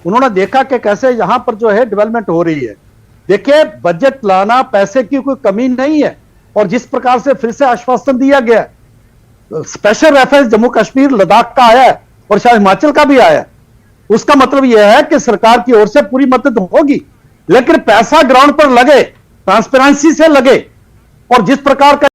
उन्होंने देखा कि कैसे यहां पर जो है डेवलपमेंट हो रही है। देखिए, बजट लाना पैसे की कोई कमी नहीं है, और जिस प्रकार से फिर से आश्वासन दिया गया, स्पेशल रेफरेंस जम्मू कश्मीर लद्दाख का आया है और शायद हिमाचल का भी आया है, उसका मतलब यह है कि सरकार की ओर से पूरी मदद होगी, लेकिन पैसा ग्राउंड पर लगे, ट्रांसपेरेंसी से लगे। और जिस प्रकार का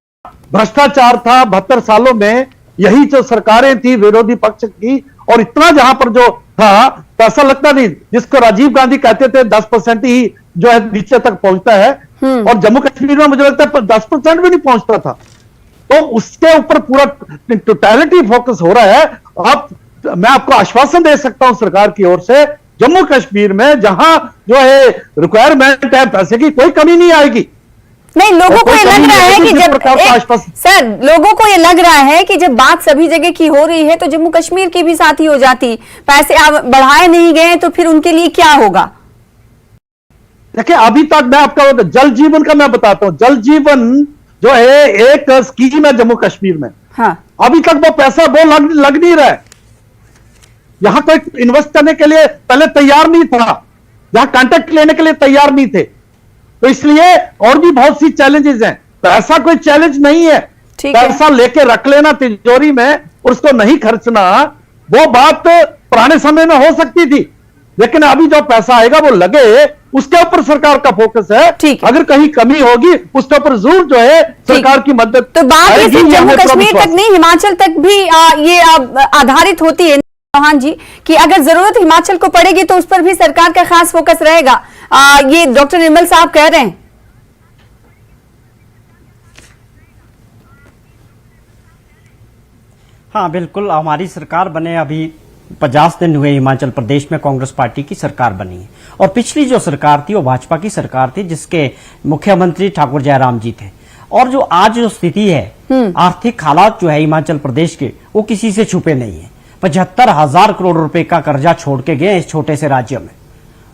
भ्रष्टाचार था 72 सालों में, यही जो सरकारें थी विरोधी पक्ष की, और इतना जहां पर जो था पैसा लगता नहीं, जिसको राजीव गांधी कहते थे 10% ही जो है नीचे तक पहुंचता है, और जम्मू कश्मीर में मुझे लगता है 10% भी नहीं पहुंचता था। तो उसके ऊपर पूरा टोटलिटी फोकस हो रहा है। अब मैं आपको आश्वासन दे सकता हूं सरकार की ओर से, जम्मू कश्मीर में जहां जो है रिक्वायरमेंट है पैसे की, कोई कमी नहीं आएगी। नहीं, लोगों को ये लग रहा है कि लोगों को ये लग रहा है कि जब बात सभी जगह की हो रही है तो जम्मू कश्मीर की भी साथ ही हो जाती, पैसे बढ़ाए नहीं गए तो फिर उनके लिए क्या होगा? देखिए, अभी तक मैं आपका जल जीवन का मैं बताता हूं। जल जीवन जो है एक स्कीम है जम्मू कश्मीर में, हाँ। अभी तक वो पैसा वो लग नहीं रहा है। यहां कोई इन्वेस्ट करने के लिए पहले तैयार नहीं था, यहां कॉन्ट्रैक्ट लेने के लिए तैयार नहीं थे। तो इसलिए और भी बहुत सी चैलेंजेस हैं। पैसा कोई चैलेंज नहीं है, पैसा लेके रख लेना तिजोरी में और उसको नहीं खर्चना, वो बात पुराने समय में हो सकती थी, लेकिन अभी जो पैसा आएगा वो लगे, उसके ऊपर सरकार का फोकस है। अगर कहीं कमी होगी उसके ऊपर जरूर जो है सरकार की मदद। तो बात सिर्फ जम्मू कश्मीर तक नहीं, हिमाचल तक भी ये आधारित होती है चौहान जी, कि अगर जरूरत हिमाचल को पड़ेगी तो उस पर भी सरकार का खास फोकस रहेगा। ये डॉक्टर निर्मल साहब कह रहे हैं। हाँ बिल्कुल, हमारी सरकार बने अभी 50 दिन हुए हिमाचल प्रदेश में कांग्रेस पार्टी की सरकार बनी है, और पिछली जो सरकार थी वो भाजपा की सरकार थी, जिसके मुख्यमंत्री ठाकुर जयराम जी थे। और जो आज जो स्थिति है, आर्थिक हालात जो है हिमाचल प्रदेश के, वो किसी से छुपे नहीं है। 75,000 करोड़ रुपए का कर्जा छोड़ के गए इस छोटे से राज्य में,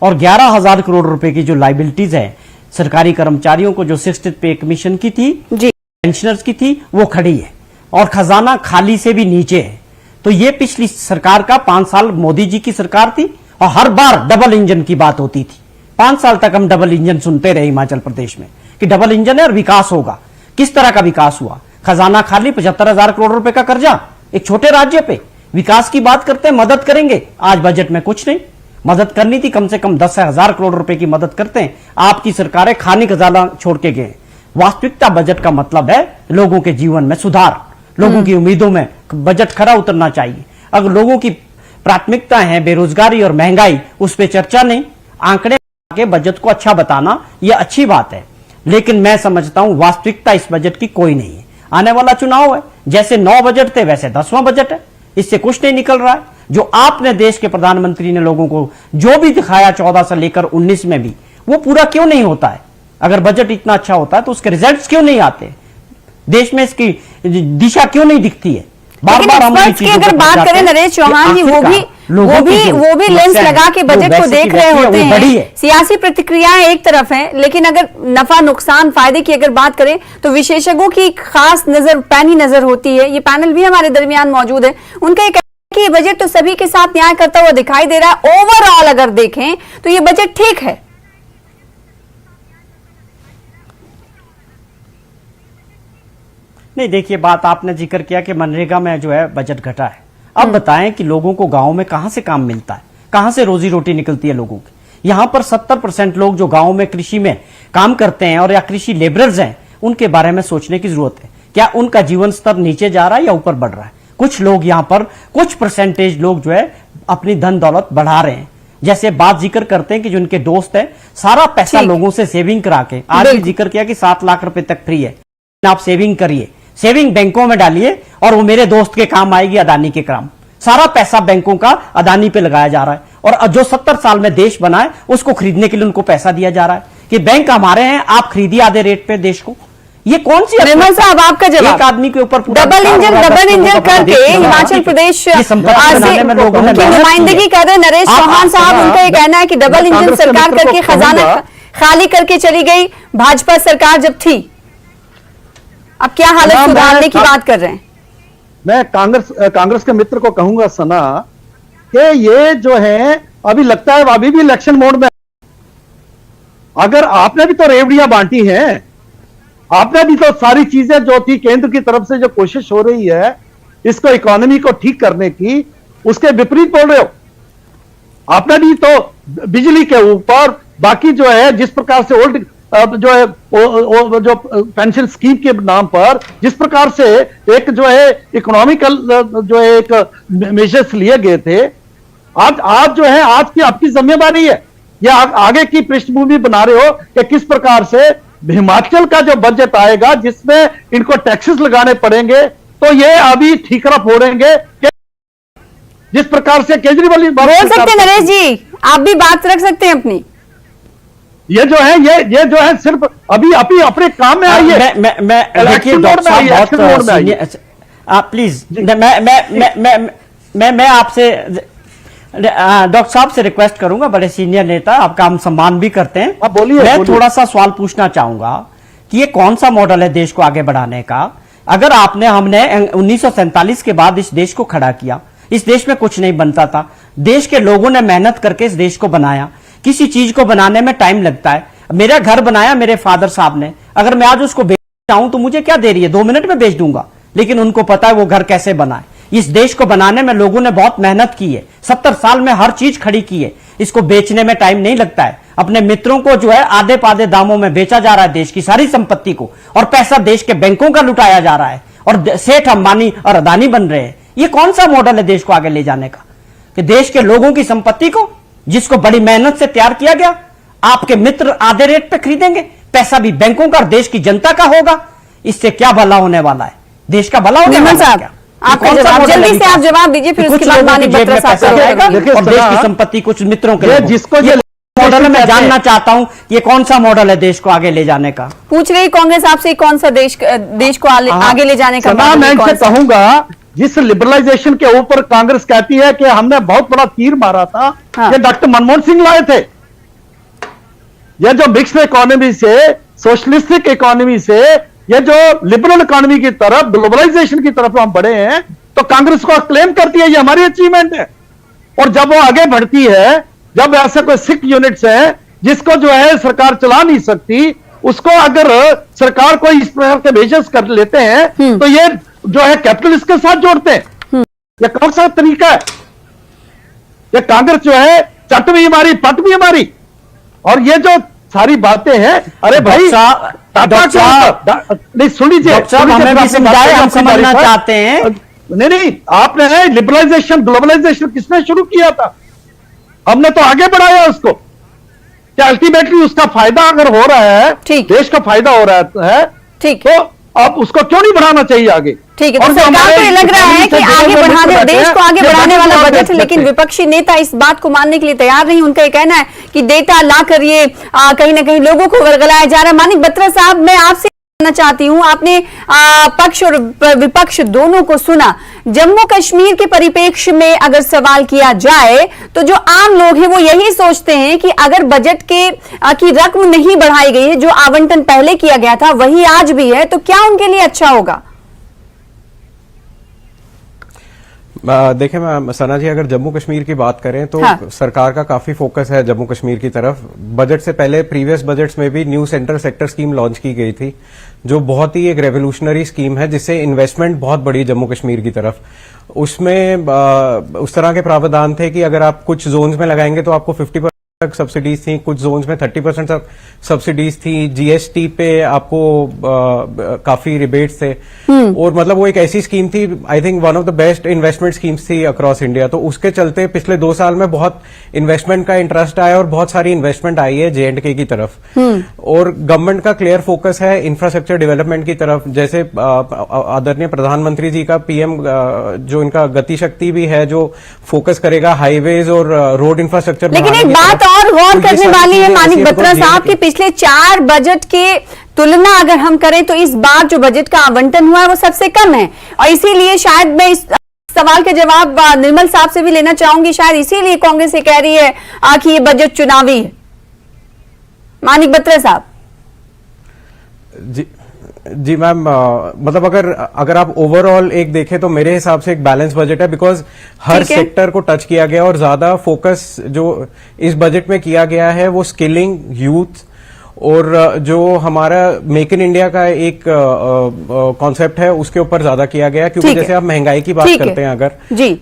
और 11,000 करोड़ रुपए की जो लाइबिलिटीज है सरकारी कर्मचारियों को, जो 60th पे कमीशन की थी, पेंशनर्स की थी, वो खड़ी है, और खजाना खाली से भी नीचे है। तो ये पिछली सरकार का 5 साल मोदी जी की सरकार थी, और हर बार डबल इंजन की बात होती थी। 5 साल तक हम डबल इंजन सुनते रहे हिमाचल प्रदेश में कि डबल इंजन है और विकास होगा। किस तरह का विकास हुआ? खजाना खाली, 75,000 करोड़ रुपए का कर्जा एक छोटे राज्य पे। विकास की बात करते हैं, मदद करेंगे, आज बजट में कुछ नहीं। मदद करनी थी, कम से कम 10,000 करोड़ रुपए की मदद करते हैं। आपकी सरकारें खाने खजाना छोड़ के गए। वास्तविकता बजट का मतलब है लोगों के जीवन में सुधार, लोगों की उम्मीदों में बजट खरा उतरना चाहिए। अगर लोगों की प्राथमिकता है बेरोजगारी और महंगाई, उस पर चर्चा नहीं, आंकड़े के बजट को अच्छा बताना यह अच्छी बात है, लेकिन मैं समझता हूं वास्तविकता इस बजट की कोई नहीं है। आने वाला चुनाव है, जैसे 9 बजट थे वैसे 10वां बजट है, इससे कुछ नहीं निकल रहा है। जो आपने देश के प्रधानमंत्री ने लोगों को जो भी दिखाया 14 से लेकर 19 में भी, वो पूरा क्यों नहीं होता है? अगर बजट इतना अच्छा होता है तो उसके रिजल्ट्स क्यों नहीं आते? देश में इसकी दिशा क्यों नहीं दिखती है? लेकिन एक्सपर्ट्स की अगर बात करें नरेश चौहान जी, वो भी लेंस लगा के बजट को देख रहे होते हैं। सियासी प्रतिक्रियाएं एक तरफ हैं, लेकिन अगर नफा नुकसान फायदे की अगर बात करें तो विशेषज्ञों की खास नजर, पैनी नजर होती है। ये पैनल भी हमारे दरमियान मौजूद है, उनका एक कि ये बजट तो सभी के साथ न्याय करता हुआ दिखाई दे रहा है। ओवरऑल अगर देखें तो ये बजट ठीक है। नहीं, देखिए, बात आपने जिक्र किया कि मनरेगा में जो है बजट घटा है। अब बताएं कि लोगों को गांव में कहां से काम मिलता है, कहां से रोजी रोटी निकलती है लोगों की? यहां पर 70% लोग जो गांव में कृषि में काम करते हैं और या कृषि लेबरर्स हैं, उनके बारे में सोचने की जरूरत है। क्या उनका जीवन स्तर नीचे जा रहा है या ऊपर बढ़ रहा है? कुछ लोग यहां पर, कुछ परसेंटेज लोग जो है अपनी धन दौलत बढ़ा रहे हैं। जैसे बात जिक्र करते हैं कि जो उनके दोस्त है, सारा पैसा लोगों से सेविंग करा के, आज भी जिक्र किया कि 7 लाख रुपए तक फ्री है, आप सेविंग करिए, सेविंग बैंकों में डालिए और वो मेरे दोस्त के काम आएगी, अदानी के काम। सारा पैसा बैंकों का अदानी पे लगाया जा रहा है, और जो 70 साल में देश बना है उसको खरीदने के लिए उनको पैसा दिया जा रहा है कि बैंक हमारे हैं, आप खरीदिए आधे रेट पे देश को। ये कौन सी निर्मल साहब, आपका जवाब। एक आदमी के ऊपर डबल इंजन करके हिमाचल प्रदेश की नुमाइंदगी कर रहे नरेश चौहान साहब, उनका ये कहना है कि डबल इंजन सरकार करके खजाना खाली करके चली गई भाजपा सरकार जब थी। अब क्या हालत सुधारने की बात कर रहे हैं? मैं कांग्रेस के मित्र को कहूंगा सना कि ये जो है अभी लगता है अभी भी इलेक्शन मोड में। अगर आपने भी तो रेवड़ियां बांटी हैं, आपने भी तो सारी चीजें जो थी केंद्र की तरफ से जो कोशिश हो रही है इसको इकोनॉमी को ठीक करने की, उसके विपरीत बोल रहे हो। आपने भी तो बिजली के ऊपर बाकी जो है जिस प्रकार से ओल्ड जो है जो पेंशन स्कीम के नाम पर जिस प्रकार से एक जो है इकोनॉमिकल जो है एक मेजर्स लिए गए थे, आज जो है आज की आपकी जिम्मेदारी है, या आगे की पृष्ठभूमि बना रहे हो कि किस प्रकार से हिमाचल का जो बजट आएगा जिसमें इनको टैक्सेस लगाने पड़ेंगे, तो ये अभी ठीकरा फोड़ेंगे कि जिस प्रकार से केजरीवाल बोल सकते हैं। नरेश जी, आप भी बात रख सकते हैं अपनी। ये जो है ये जो है सिर्फ अभी अपने काम में आई है। मैं देखिए डॉक्टर साहब बहुत आप प्लीज मैं आपसे डॉक्टर साहब से रिक्वेस्ट करूंगा, बड़े सीनियर नेता, आपका हम सम्मान भी करते हैं। मैं थोड़ा सा सवाल पूछना चाहूंगा कि ये कौन सा मॉडल है देश को आगे बढ़ाने का? अगर हमने 1947 के बाद इस देश को खड़ा किया, इस देश में कुछ नहीं बनता था, देश के लोगों ने मेहनत करके इस देश को बनाया। किसी चीज को बनाने में टाइम लगता है। मेरा घर बनाया मेरे फादर साहब ने, अगर मैं आज उसको बेच चाहूं तो मुझे क्या देरी है, 2 मिनट में बेच दूंगा, लेकिन उनको पता है वो घर कैसे बना है। इस देश को बनाने में लोगों ने बहुत मेहनत की है, 70 साल में हर चीज खड़ी की है, इसको बेचने में टाइम नहीं लगता है। अपने मित्रों को जो है आधे पाधे दामों में बेचा जा रहा है देश की सारी संपत्ति को, और पैसा देश के बैंकों का लुटाया जा रहा है, और सेठ अंबानी और अदानी बन रहे हैं। ये कौन सा मॉडल है देश को आगे ले जाने का, कि देश के लोगों की संपत्ति को, जिसको बड़ी मेहनत से तैयार किया गया, आपके मित्र आधे रेट पे खरीदेंगे, पैसा भी बैंकों का और देश की जनता का होगा। इससे क्या भला होने वाला है? देश का भला होने वाला है क्या? आपका जवाब जल्दी से आप जवाब दीजिए, फिर उसके बाद मानिक बत्रा साहब का जाएगा और देश की संपत्ति कुछ मित्रों के लिए। जिसको ये मॉडल मैं जानना चाहता हूं, ये कौन सा मॉडल है देश को आगे ले जाने का? पूछ रही कांग्रेस आपसे, कौन सा देश को आगे ले जाने का? मैं इनसे कहूंगा, जिस लिबरलाइजेशन के ऊपर कांग्रेस कहती है कि हमने बहुत बड़ा तीर मारा था, ये डॉक्टर मनमोहन सिंह लाए थे। ये जो मिक्स्ड इकोनॉमी से, सोशलिस्टिक इकोनॉमी से, ये जो लिबरल इकोनॉमी की तरफ, ग्लोबलाइजेशन की तरफ हम बढ़े हैं, तो कांग्रेस को क्लेम करती है ये हमारी अचीवमेंट है। और जब वो आगे बढ़ती है, जब ऐसे कोई 6 यूनिट्स हैं जिसको जो है सरकार चला नहीं सकती, उसको अगर सरकार कोई इस प्रकार के मेजर्स कर लेते हैं, तो ये जो है कैपिटलिस्ट के साथ जोड़ते हैं। ये कौन सा तरीका है? ये कांग्रेस जो है चट भी हमारी, पट भी हमारी। और ये जो सारी बातें हैं, अरे भाई नहीं सुनिए, हमें भी समझाए, हम समझना चाहते हैं। नहीं, आपने लिबरलाइजेशन ग्लोबलाइजेशन किसने शुरू किया था? हमने तो आगे बढ़ाया उसको। क्या अल्टीमेटली उसका फायदा अगर हो रहा है, देश का फायदा हो रहा है, ठीक, तो आप उसको क्यों नहीं बढ़ाना चाहिए आगे? ठीक है, तो सरकार को ये लग रहा है कि आगे बढ़ाने, देश को आगे बढ़ाने वाला बजट है, लेकिन विपक्षी नेता इस बात को मानने के लिए तैयार नहीं। उनका ये कहना है कि डेटा लाकर ये कहीं ना कहीं लोगों को वर्गलाया जा रहा है। मानिक बत्रा साहब, मैं आपसे जानना चाहती हूं, आपने पक्ष और विपक्ष दोनों को सुना। जम्मू कश्मीर के परिप्रेक्ष्य में अगर सवाल किया जाए तो जो आम लोग हैं वो यही सोचते हैं कि अगर बजट की रकम नहीं बढ़ाई गई है, जो आवंटन पहले किया गया था वही आज भी है, तो क्या उनके लिए अच्छा होगा? देखिए मैम, सना जी, अगर जम्मू कश्मीर की बात करें तो सरकार का काफी फोकस है जम्मू कश्मीर की तरफ। बजट से पहले प्रीवियस बजट्स में भी new centre sector scheme launch की गई थी, जो बहुत ही एक रेवोल्यूशनरी स्कीम है, जिससे इन्वेस्टमेंट बहुत बढ़ी जम्मू कश्मीर की तरफ। उसमें उस तरह के प्रावधान थे कि अगर आप कुछ जोन्स में लगाएंगे तो आपको 50% तक सब्सिडीज थी, कुछ जोन्स में 30% तक सब्सिडीज थी, जीएसटी पे आपको काफी रिबेट्स थे, और मतलब वो एक ऐसी स्कीम थी, I think one of the best investment schemes थी अक्रॉस इंडिया। तो उसके चलते पिछले 2 साल में बहुत इन्वेस्टमेंट का इंटरेस्ट आया और बहुत सारी इन्वेस्टमेंट आई है JNK की तरफ। और गवर्नमेंट का क्लियर फोकस है इंफ्रास्ट्रक्चर डेवलपमेंट की तरफ, जैसे आदरणीय प्रधानमंत्री जी का PM जो इनका गति शक्ति भी है, जो फोकस करेगा हाईवेज और रोड इंफ्रास्ट्रक्चर। लेकिन एक बात और गौर करने वाली है मानिक बत्रा साहब की, पिछले 4 बजट के तुलना अगर हम करें तो इस बार जो बजट का आवंटन हुआ है वो सबसे कम है, और इसीलिए शायद मैं इस सवाल के जवाब निर्मल साहब से भी लेना चाहूंगी, शायद इसीलिए कांग्रेस ये कह रही है कि ये बजट चुनावी है। मानिक बत्रा साहब। जी मैम, मतलब अगर आप ओवरऑल एक देखें तो मेरे हिसाब से एक बैलेंस बजट है, बिकॉज हर सेक्टर को टच किया गया और ज्यादा फोकस जो इस बजट में किया गया है वो स्किलिंग, यूथ, और जो हमारा मेक इन इंडिया का एक कॉन्सेप्ट है उसके ऊपर ज्यादा किया गया, क्योंकि जैसे आप महंगाई की बात करते हैं, अगर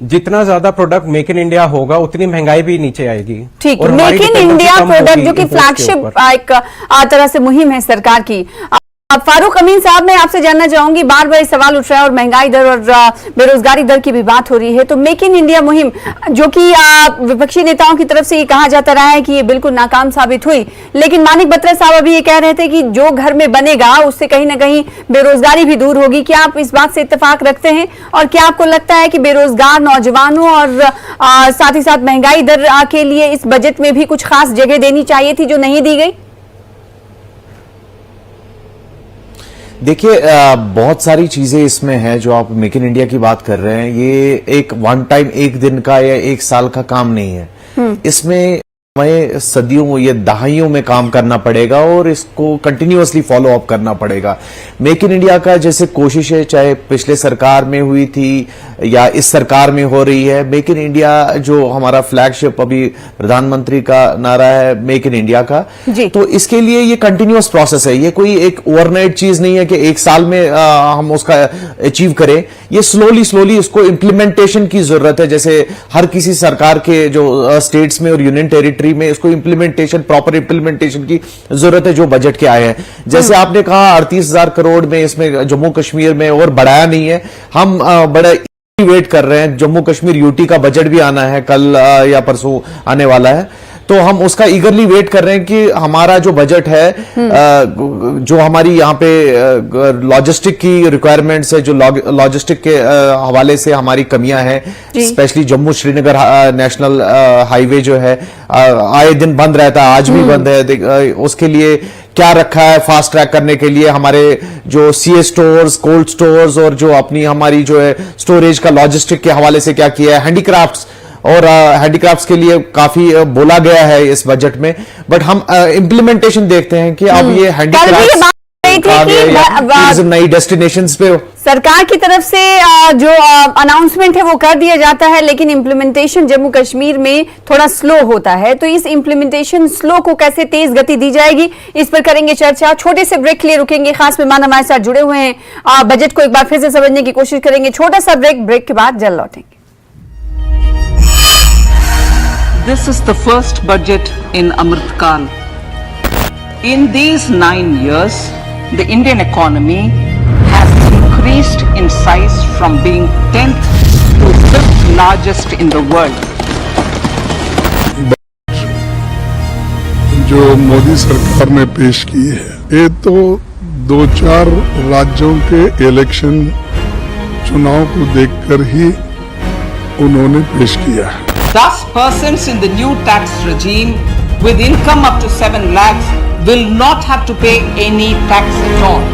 जितना ज्यादा प्रोडक्ट मेक इन इंडिया होगा उतनी महंगाई भी नीचे आएगी। ठीक, मेक इन इंडिया प्रोडक्ट जो कि फ्लैगशिप एक तरह से मुहिम है सरकार की। फारूक अमीन साहब, मैं आपसे जानना चाहूंगी, बार बार सवाल उठ रहा है और महंगाई दर और बेरोजगारी दर की भी बात हो रही है, तो मेक इन इंडिया मुहिम जो कि विपक्षी नेताओं की तरफ से ये कहा जाता रहा है कि ये बिल्कुल नाकाम साबित हुई, लेकिन मानिक बत्रा साहब अभी ये कह रहे थे कि जो घर में बनेगा उससे कहीं ना कहीं बेरोजगारी भी दूर होगी। क्या आप इस बात से इत्तेफाक रखते हैं, और क्या आपको लगता है कि बेरोजगार नौजवानों और साथ ही साथ महंगाई दर के लिए इस बजट में भी कुछ खास जगह देनी चाहिए थी जो नहीं दी गई? देखिए, बहुत सारी चीजें इसमें हैं जो आप मेक इन इंडिया की बात कर रहे हैं। ये एक वन टाइम, एक दिन का या एक साल का काम नहीं है। इसमें हमें सदियों या दहाइयों में काम करना पड़ेगा और इसको कंटिन्यूअसली फॉलो अप करना पड़ेगा। मेक इन इंडिया का जैसे कोशिश है, चाहे पिछले सरकार में हुई थी या इस सरकार में हो रही है, मेक इन इंडिया जो हमारा फ्लैगशिप अभी प्रधानमंत्री का नारा है मेक इन इंडिया का, तो इसके लिए ये कंटिन्यूअस प्रोसेस है। ये कोई एक ओवरनाइट चीज नहीं है कि एक साल में हम उसका अचीव करें। ये स्लोली इसको इम्प्लीमेंटेशन की जरूरत है। जैसे हर किसी सरकार के जो स्टेट्स में और यूनियन टेरिटरी में इसको इम्प्लीमेंटेशन, प्रॉपर इम्प्लीमेंटेशन की जरूरत है जो बजट के आए हैं। जैसे आपने कहा 38,000 करोड़ में इसमें जम्मू कश्मीर में और बढ़ाया नहीं है। हम बड़ा वेट कर रहे हैं, जम्मू कश्मीर यूटी का बजट भी आना है, कल या परसों आने वाला है, तो हम उसका ईगरली वेट कर रहे हैं कि हमारा जो बजट है, जो हमारी यहाँ पे लॉजिस्टिक की रिक्वायरमेंट्स है, जो लॉजिस्टिक के हवाले से हमारी कमियां हैं, specially Jammu Srinagar national highway जो है आए दिन बंद रहता है, आज भी बंद है। उसके लिए क्या रखा है फास्ट ट्रैक करने के लिए, हमारे जो सीए स्टोर्स, कोल्ड स्टोर्स और जो अपनी हमारी जो है स्टोरेज का लॉजिस्टिक के हवाले से क्या किया है। हैंडीक्राफ्ट्स और हैंडीक्राफ्ट्स के लिए काफी बोला गया है इस बजट में, बट हम इम्प्लीमेंटेशन देखते हैं कि अब ये हैंडीक्राफ्ट्स नई डेस्टिनेशंस पे सरकार की तरफ से जो अनाउंसमेंट है वो कर दिया जाता है, लेकिन इम्प्लीमेंटेशन जम्मू कश्मीर में थोड़ा स्लो होता है। तो इस इम्प्लीमेंटेशन स्लो को कैसे तेज गति दी जाएगी, इस पर करेंगे चर्चा। छोटे से ब्रेक के लिए रुकेंगे, खास मेहमान हमारे साथ जुड़े हुए हैं, बजट को एक बार फिर से समझने की कोशिश करेंगे। छोटा सा ब्रेक के बाद जल्द लौटेंगे। This is the first budget in Amrit Kal. In these 9 years, the Indian economy has increased in size from being 10th to 5th largest in the world. जो मोदी सरकार ने पेश की है, ये तो 2-4 राज्यों के इलेक्शन चुनाव को देखकर ही उन्होंने पेश किया है। 10 persons in the new tax regime with income up to 7 lakhs will not have to pay any tax at all.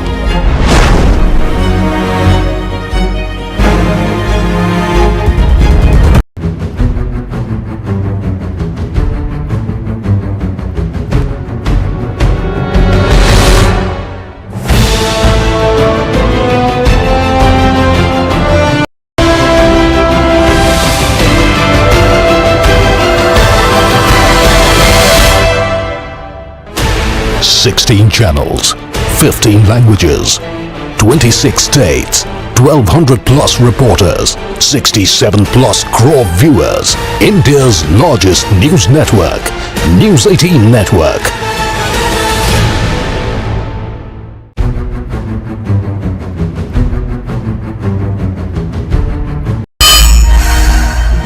Sixteen channels, 15 languages, 26 states, 1200 plus reporters, 67 plus crore viewers. India's largest news network, News 18 Network.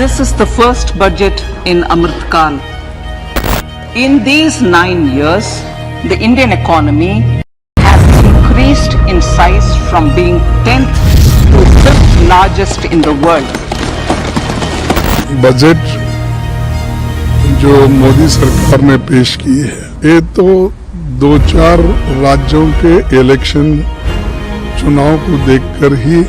This is the first budget in Amrit Kal. In these 9 years, the Indian economy has increased in size from being 10th to 5th largest in the world. Budget जो मोदी सरकार ने पेश की है, ये तो 2-4 राज्यों के इलेक्शन चुनाव को देखकर ही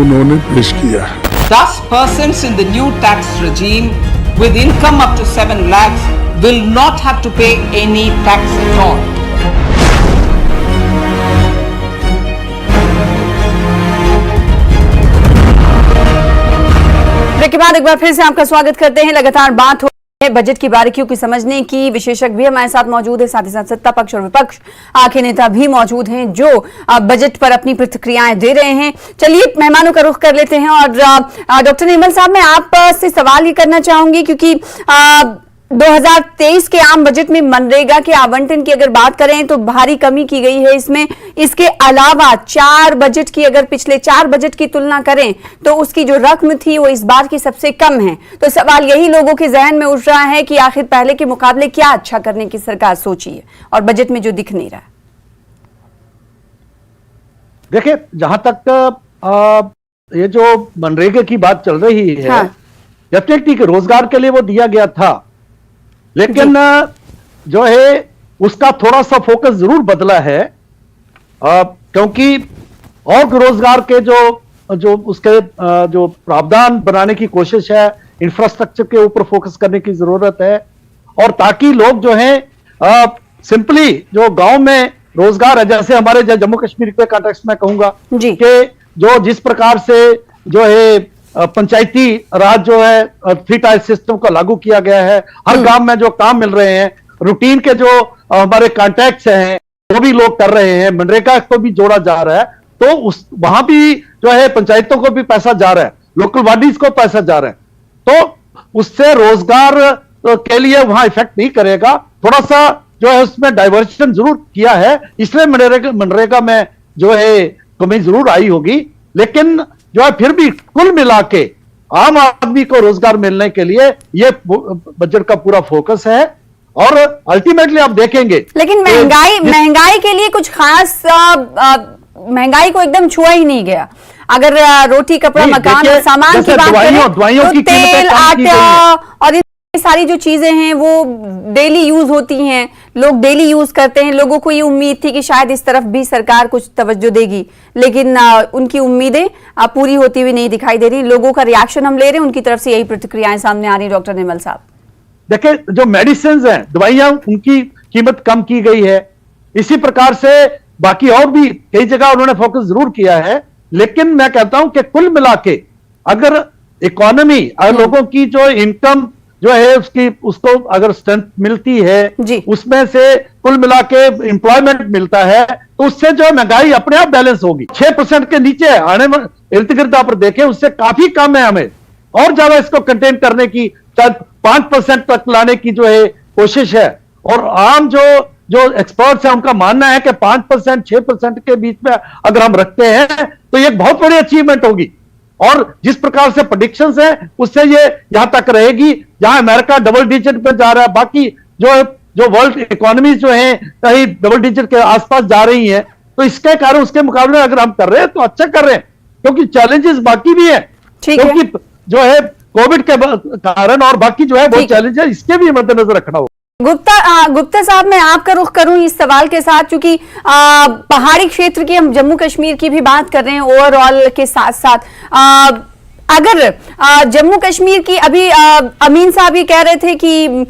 उन्होंने पेश किया है। 10 persons in the new tax regime with income up to 7 lakhs will not have to pay any tax at all. Break के बाद एक बार फिर से आपका स्वागत करते हैं। लगातार बात हो रही है बजट की बारीकियों की समझने की। विशेषज्ञ भी हमारे साथ मौजूद है, साथ ही साथ सत्ता पक्ष और विपक्ष के नेता भी मौजूद हैं जो बजट पर अपनी प्रतिक्रियाएं दे रहे हैं। चलिए मेहमानों का रुख कर लेते हैं और डॉक्टर निर्मल साहब, मैं आपसे सवाल ये करना चाहूंगी क्योंकि 2023 के आम बजट में मनरेगा के आवंटन की अगर बात करें तो भारी कमी की गई है इसमें। इसके अलावा 4 बजट की अगर पिछले 4 बजट की तुलना करें तो उसकी जो रकम थी वो इस बार की सबसे कम है। तो सवाल यही लोगों के जहन में उठ रहा है कि आखिर पहले के मुकाबले क्या अच्छा करने की सरकार सोची है और बजट में जो दिख नहीं रहा। देखिए, जहां तक ये जो मनरेगा की बात चल रही है, हाँ। डेफिनेटली रोजगार के लिए वो दिया गया था, लेकिन जो है उसका थोड़ा सा फोकस जरूर बदला है, क्योंकि और रोजगार के जो उसके जो प्रावधान बनाने की कोशिश है, इंफ्रास्ट्रक्चर के ऊपर फोकस करने की जरूरत है, और ताकि लोग जो हैं सिंपली जो गांव में रोजगार है, जैसे हमारे जम्मू कश्मीर के कॉन्टेक्स्ट में कहूंगा कि जो जिस प्रकार से जो है पंचायती राज जो है 3 टायर सिस्टम को लागू किया गया है, हर गांव में जो काम मिल रहे हैं, रूटीन के जो हमारे कॉन्ट्रैक्ट्स हैं वो भी लोग कर रहे हैं, मनरेगा को भी जोड़ा जा रहा है, तो उस वहां भी जो है पंचायतों को भी पैसा जा रहा है, लोकल बॉडीज को पैसा जा रहा है, तो उससे रोजगार के लिए वहां इफेक्ट नहीं करेगा। थोड़ा सा जो है उसमें डाइवर्शन जरूर किया है, इसलिए मनरेगा में जो है कमी जरूर आई होगी, लेकिन जो है फिर भी कुल मिला के आम आदमी को रोजगार मिलने के लिए ये बजट का पूरा फोकस है। और अल्टीमेटली आप देखेंगे, लेकिन महंगाई के लिए कुछ खास महंगाई को एकदम छुआ ही नहीं गया। अगर रोटी कपड़ा मकान और सामान की बात करें तो तेल आटा और सारी जो चीजें हैं वो डेली यूज होती हैं, लोग डेली यूज करते हैं। लोगों को ये उम्मीद थी कि शायद इस तरफ भी सरकार कुछ तवज्जो देगी, लेकिन उनकी उम्मीदें पूरी होती हुई नहीं दिखाई दे रही। लोगों का रिएक्शन हम ले रहे हैं, उनकी तरफ से यही प्रतिक्रियाएं सामने आ रही। डॉक्टर निर्मल साहब, देखिए, जो मेडिसिन हैं, दवाइयां, उनकी कीमत कम की गई है। इसी प्रकार से बाकी और भी कई जगह उन्होंने फोकस जरूर किया है, लेकिन मैं कहता हूं कि कुल मिला के अगर इकोनॉमी, अगर लोगों की जो इनकम जो है उसको अगर स्ट्रेंथ मिलती है, उसमें से कुल मिला के एम्प्लॉयमेंट मिलता है, तो उससे जो महंगाई अपने आप बैलेंस होगी। 6% के नीचे आने में इर्द गिर्द पर देखें, उससे काफी कम है। हमें और ज्यादा इसको कंटेन करने की 5% तक लाने की जो है कोशिश है। और आम जो एक्सपर्ट्स हैं उनका मानना है कि 5%, 6% के बीच में अगर हम रखते हैं तो ये एक बहुत बड़ी अचीवमेंट होगी। और जिस प्रकार से प्रेडिक्शंस है उससे ये यहां तक रहेगी जहां अमेरिका डबल डिजिट पे जा रहा है, बाकी जो वर्ल्ड इकोनॉमी जो है कहीं डबल डिजिट के आसपास जा रही है। तो इसके कारण उसके मुकाबले अगर हम कर रहे हैं तो अच्छा कर रहे हैं, क्योंकि चैलेंजेस बाकी भी है, क्योंकि जो है कोविड के कारण और बाकी जो है वो चैलेंज है, इसके भी मद्देनजर रखना होगा। गुप्ता साहब, मैं आपका रुख करूं इस सवाल के साथ, क्योंकि पहाड़ी क्षेत्र की, हम जम्मू कश्मीर की भी बात कर रहे हैं ओवरऑल के साथ साथ, अगर जम्मू कश्मीर की अभी अमीन साहब ये कह रहे थे कि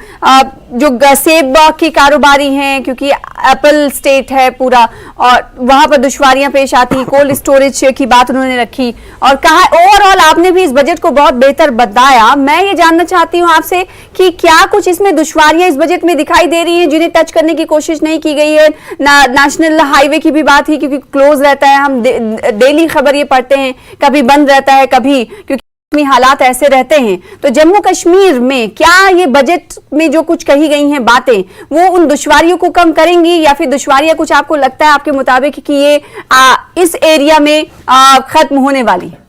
जो सेब की कारोबारी हैं, क्योंकि एप्पल स्टेट है पूरा और वहां पर दुश्वारियां पेश आती, कोल्ड स्टोरेज की बात उन्होंने रखी और कहा ओवरऑल आपने भी इस बजट को बहुत बेहतर बताया। मैं ये जानना चाहती हूं आपसे कि क्या कुछ इसमें दुश्वारियां इस बजट में दिखाई दे रही हैं जिन्हें टच करने की कोशिश नहीं की गई है? नेशनल हाईवे की भी बात ही, क्योंकि क्लोज रहता है, हम डेली खबर ये पढ़ते हैं, कभी बंद रहता है, कभी क्योंकि हालात ऐसे रहते हैं। तो जम्मू कश्मीर में क्या ये बजट में जो कुछ कही गई हैं बातें वो उन दुश्वारियों को कम करेंगी, या फिर दुश्वारियां कुछ आपको लगता है आपके मुताबिक कि ये इस एरिया में खत्म होने वाली है?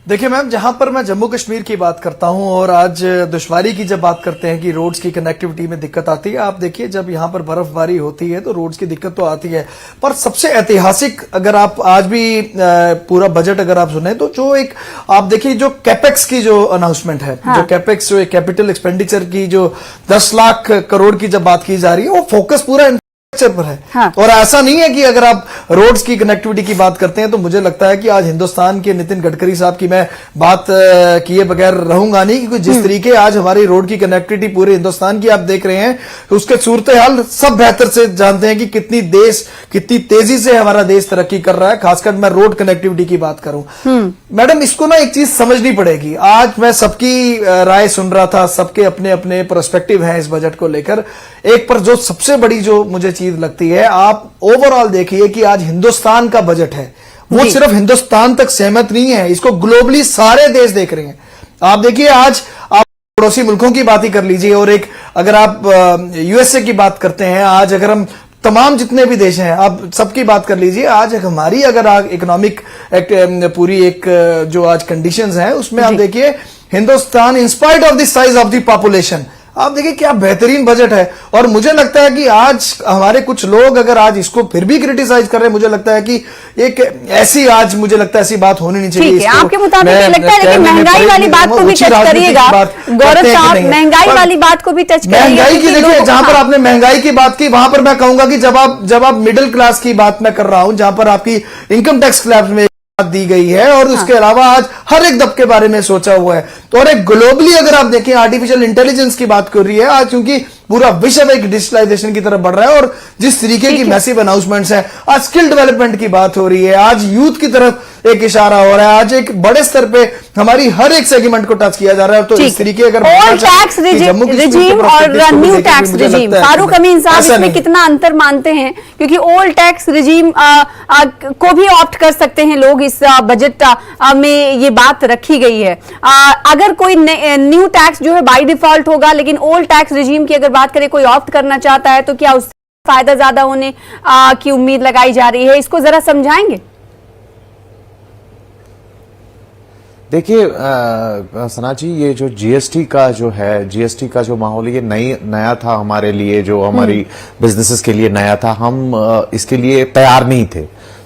देखिए मैम, जहां पर मैं जम्मू कश्मीर की बात करता हूं और आज दुश्वारी की जब बात करते हैं कि रोड्स की कनेक्टिविटी में दिक्कत आती है, आप देखिए जब यहां पर बर्फबारी होती है तो रोड्स की दिक्कत तो आती है, पर सबसे ऐतिहासिक अगर आप आज भी पूरा बजट अगर आप सुने तो जो एक आप देखिए जो कैपेक्स की जो अनाउंसमेंट है, जो कैपेक्स जो कैपिटल एक्सपेंडिचर की जो 10 लाख करोड़ की जब बात की जा रही है, वो फोकस पूरा पर है। और ऐसा नहीं है कि अगर आप रोड्स की कनेक्टिविटी की बात करते हैं तो मुझे लगता है कि आज हिंदुस्तान के नितिन गडकरी साहब की मैं बात किए बगैर रहूंगा नहीं, क्योंकि जिस तरीके आज हमारी रोड की कनेक्टिविटी पूरे हिंदुस्तान की आप देख रहे हैं, उसके सूरत हाल सब बेहतर से जानते हैं कि कितनी तेजी से हमारा देश तरक्की कर रहा है, खासकर मैं रोड कनेक्टिविटी की बात करूं। मैडम, इसको ना एक चीज समझनी पड़ेगी। आज मैं सबकी राय सुन रहा था, सबके अपने अपने पर्सपेक्टिव हैं इस बजट को लेकर। एक पर जो सबसे बड़ी जो मुझे चीज लगती है, आप ओवरऑल देखिए कि आज हिंदुस्तान का बजट है वो सिर्फ हिंदुस्तान तक सीमित नहीं है, इसको ग्लोबली सारे देश देख रहे हैं। आप देखिए आज आप पड़ोसी मुल्कों की बात ही कर लीजिए, और एक अगर आप यूएसए की बात करते हैं, आज अगर हम तमाम जितने भी देश हैं आप सबकी बात कर लीजिए, आज हमारी अगर इकोनॉमिक पूरी एक जो आज कंडीशंस हैं उसमें आप देखिए Hindustan in spite of the size of the population, आप देखिए क्या बेहतरीन बजट है। और मुझे लगता है कि आज हमारे कुछ लोग अगर आज इसको फिर भी क्रिटिसाइज कर रहे हैं, मुझे लगता है कि एक ऐसी आज मुझे लगता है ऐसी बात होनी नहीं चाहिए। आपके मुताबिक लगता है, लेकिन महंगाई वाली बात को भी टच करिएगा गौरव साहब, महंगाई वाली बात को भी टच करिएगा। महंगाई की देखिए, जहां पर आपने महंगाई की बात की वहां पर मैं कहूंगा कि जब आप मिडिल क्लास की बात मैं कर रहा हूं, जहां पर आपकी इनकम टैक्स स्लैब में दी गई है और उसके अलावा आज हर एक दबके बारे में सोचा हुआ है। तो और एक ग्लोबली अगर आप देखें आर्टिफिशियल इंटेलिजेंस की बात कर रही है आज, क्योंकि पूरा विश्व एक डिजिटलाइजेशन की तरफ बढ़ रहा है और जिस तरीके की मैसिव अनाउंसमेंट्स हैं, आज स्किल डेवलपमेंट की बात हो रही है, आज यूथ की तरफ एक इशारा हो रहा है, आज एक बड़े स्तर पे हमारी हर एक सेगमेंट को टच किया जा रहा है। तो इस तरीके अगर ओल्ड टैक्स रिजीम और न्यू टैक्स रिजीम, फारूक अमीन साहब इसमें कितना अंतर मानते हैं? क्योंकि ओल्ड टैक्स रिजीम को भी ऑप्ट कर सकते हैं लोग, इस बजट में ये बात रखी गई है। अगर कोई न्यू टैक्स जो है बाय डिफॉल्ट होगा, लेकिन ओल्ड टैक्स रिजीम की अगर बात करें कोई ऑप्ट करना चाहता है तो क्या उससे फायदा ज्यादा होने की उम्मीद लगाई जा रही है? इसको जरा समझाएंगे। देखिए सना जी, ये जो जीएसटी का जो माहौल ये नया था हमारे लिए, जो हमारी बिजनेसेस के लिए नया था। हम इसके लिए तैयार नहीं थे,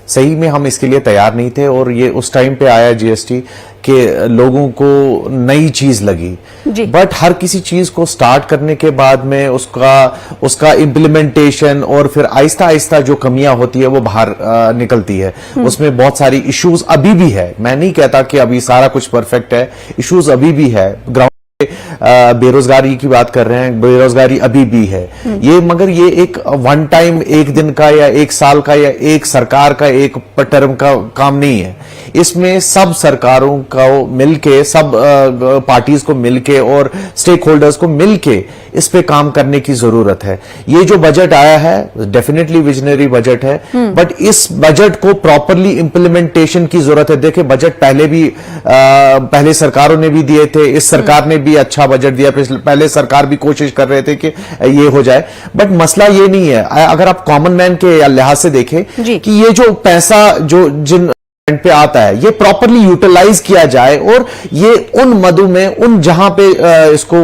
सही में हम इसके लिए तैयार नहीं थे। और ये उस टाइम पे आया जीएसटी कि लोगों को नई चीज लगी, बट हर किसी चीज को स्टार्ट करने के बाद में उसका इम्प्लीमेंटेशन और फिर आहिस्ता आहिस्ता जो कमियां होती है वो बाहर निकलती है। उसमें बहुत सारी इश्यूज अभी भी है, मैं नहीं कहता कि अभी सारा कुछ परफेक्ट है, इश्यूज अभी भी है। ग्राउंड बेरोजगारी की बात कर रहे हैं, बेरोजगारी अभी भी है ये, मगर ये एक वन टाइम, एक दिन का या एक साल का या एक सरकार का एक टर्म का काम नहीं है। इसमें सब सरकारों को मिलके, सब पार्टीज को मिलके और स्टेक होल्डर्स को मिलके इस पे काम करने की जरूरत है। ये जो बजट आया है डेफिनेटली विजनरी बजट है, बट इस बजट को प्रॉपरली इंप्लीमेंटेशन की जरूरत है। देखिए बजट पहले भी पहले सरकारों ने भी दिए थे, इस सरकार ने भी अच्छा बजट दिया, पहले सरकार भी कोशिश कर रहे थे कि ये हो जाए, बट मसला ये नहीं है। अगर आप कॉमन मैन के लिहाज से देखें कि ये जो पैसा जो जिन पे आता है ये प्रॉपरली यूटिलाइज किया जाए और ये उन मदों में, उन जहां पे इसको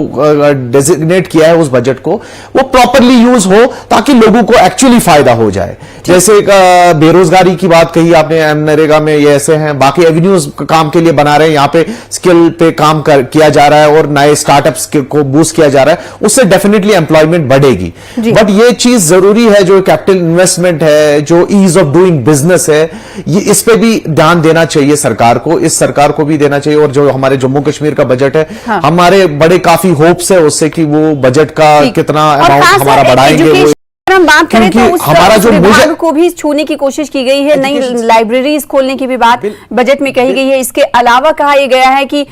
डेजिग्नेट किया है उस बजट को, वो प्रॉपरली यूज हो ताकि लोगों को एक्चुअली फायदा हो जाए। जैसे बेरोजगारी की बात कही आपने, नरेगा में ये ऐसे हैं, बाकी एवेन्यूज काम के लिए बना रहे हैं, यहाँ पे स्किल पे काम किया जा रहा है और नए स्टार्टअप्स को बूस्ट किया जा रहा है, उससे डेफिनेटली एम्प्लॉयमेंट बढ़ेगी। बट ये चीज जरूरी है, जो कैपिटल इन्वेस्टमेंट है, जो ईज ऑफ डूइंग बिजनेस है, ये इस पे भी ध्यान देना चाहिए सरकार को, इस सरकार को भी देना चाहिए। और जो हमारे जम्मू कश्मीर का बजट है, हमारे बड़े काफी होप्स है उससे कि वो बजट का कितना अमाउंट हमारा बढ़ाएंगे। वो हम बात करें तो उस हमारा जो विभाग को भी छूने की कोशिश की गई है, नई लाइब्रेरीज खोलने की भी बात बजट में कही गई है। इसके अलावा कहा यह गया है कि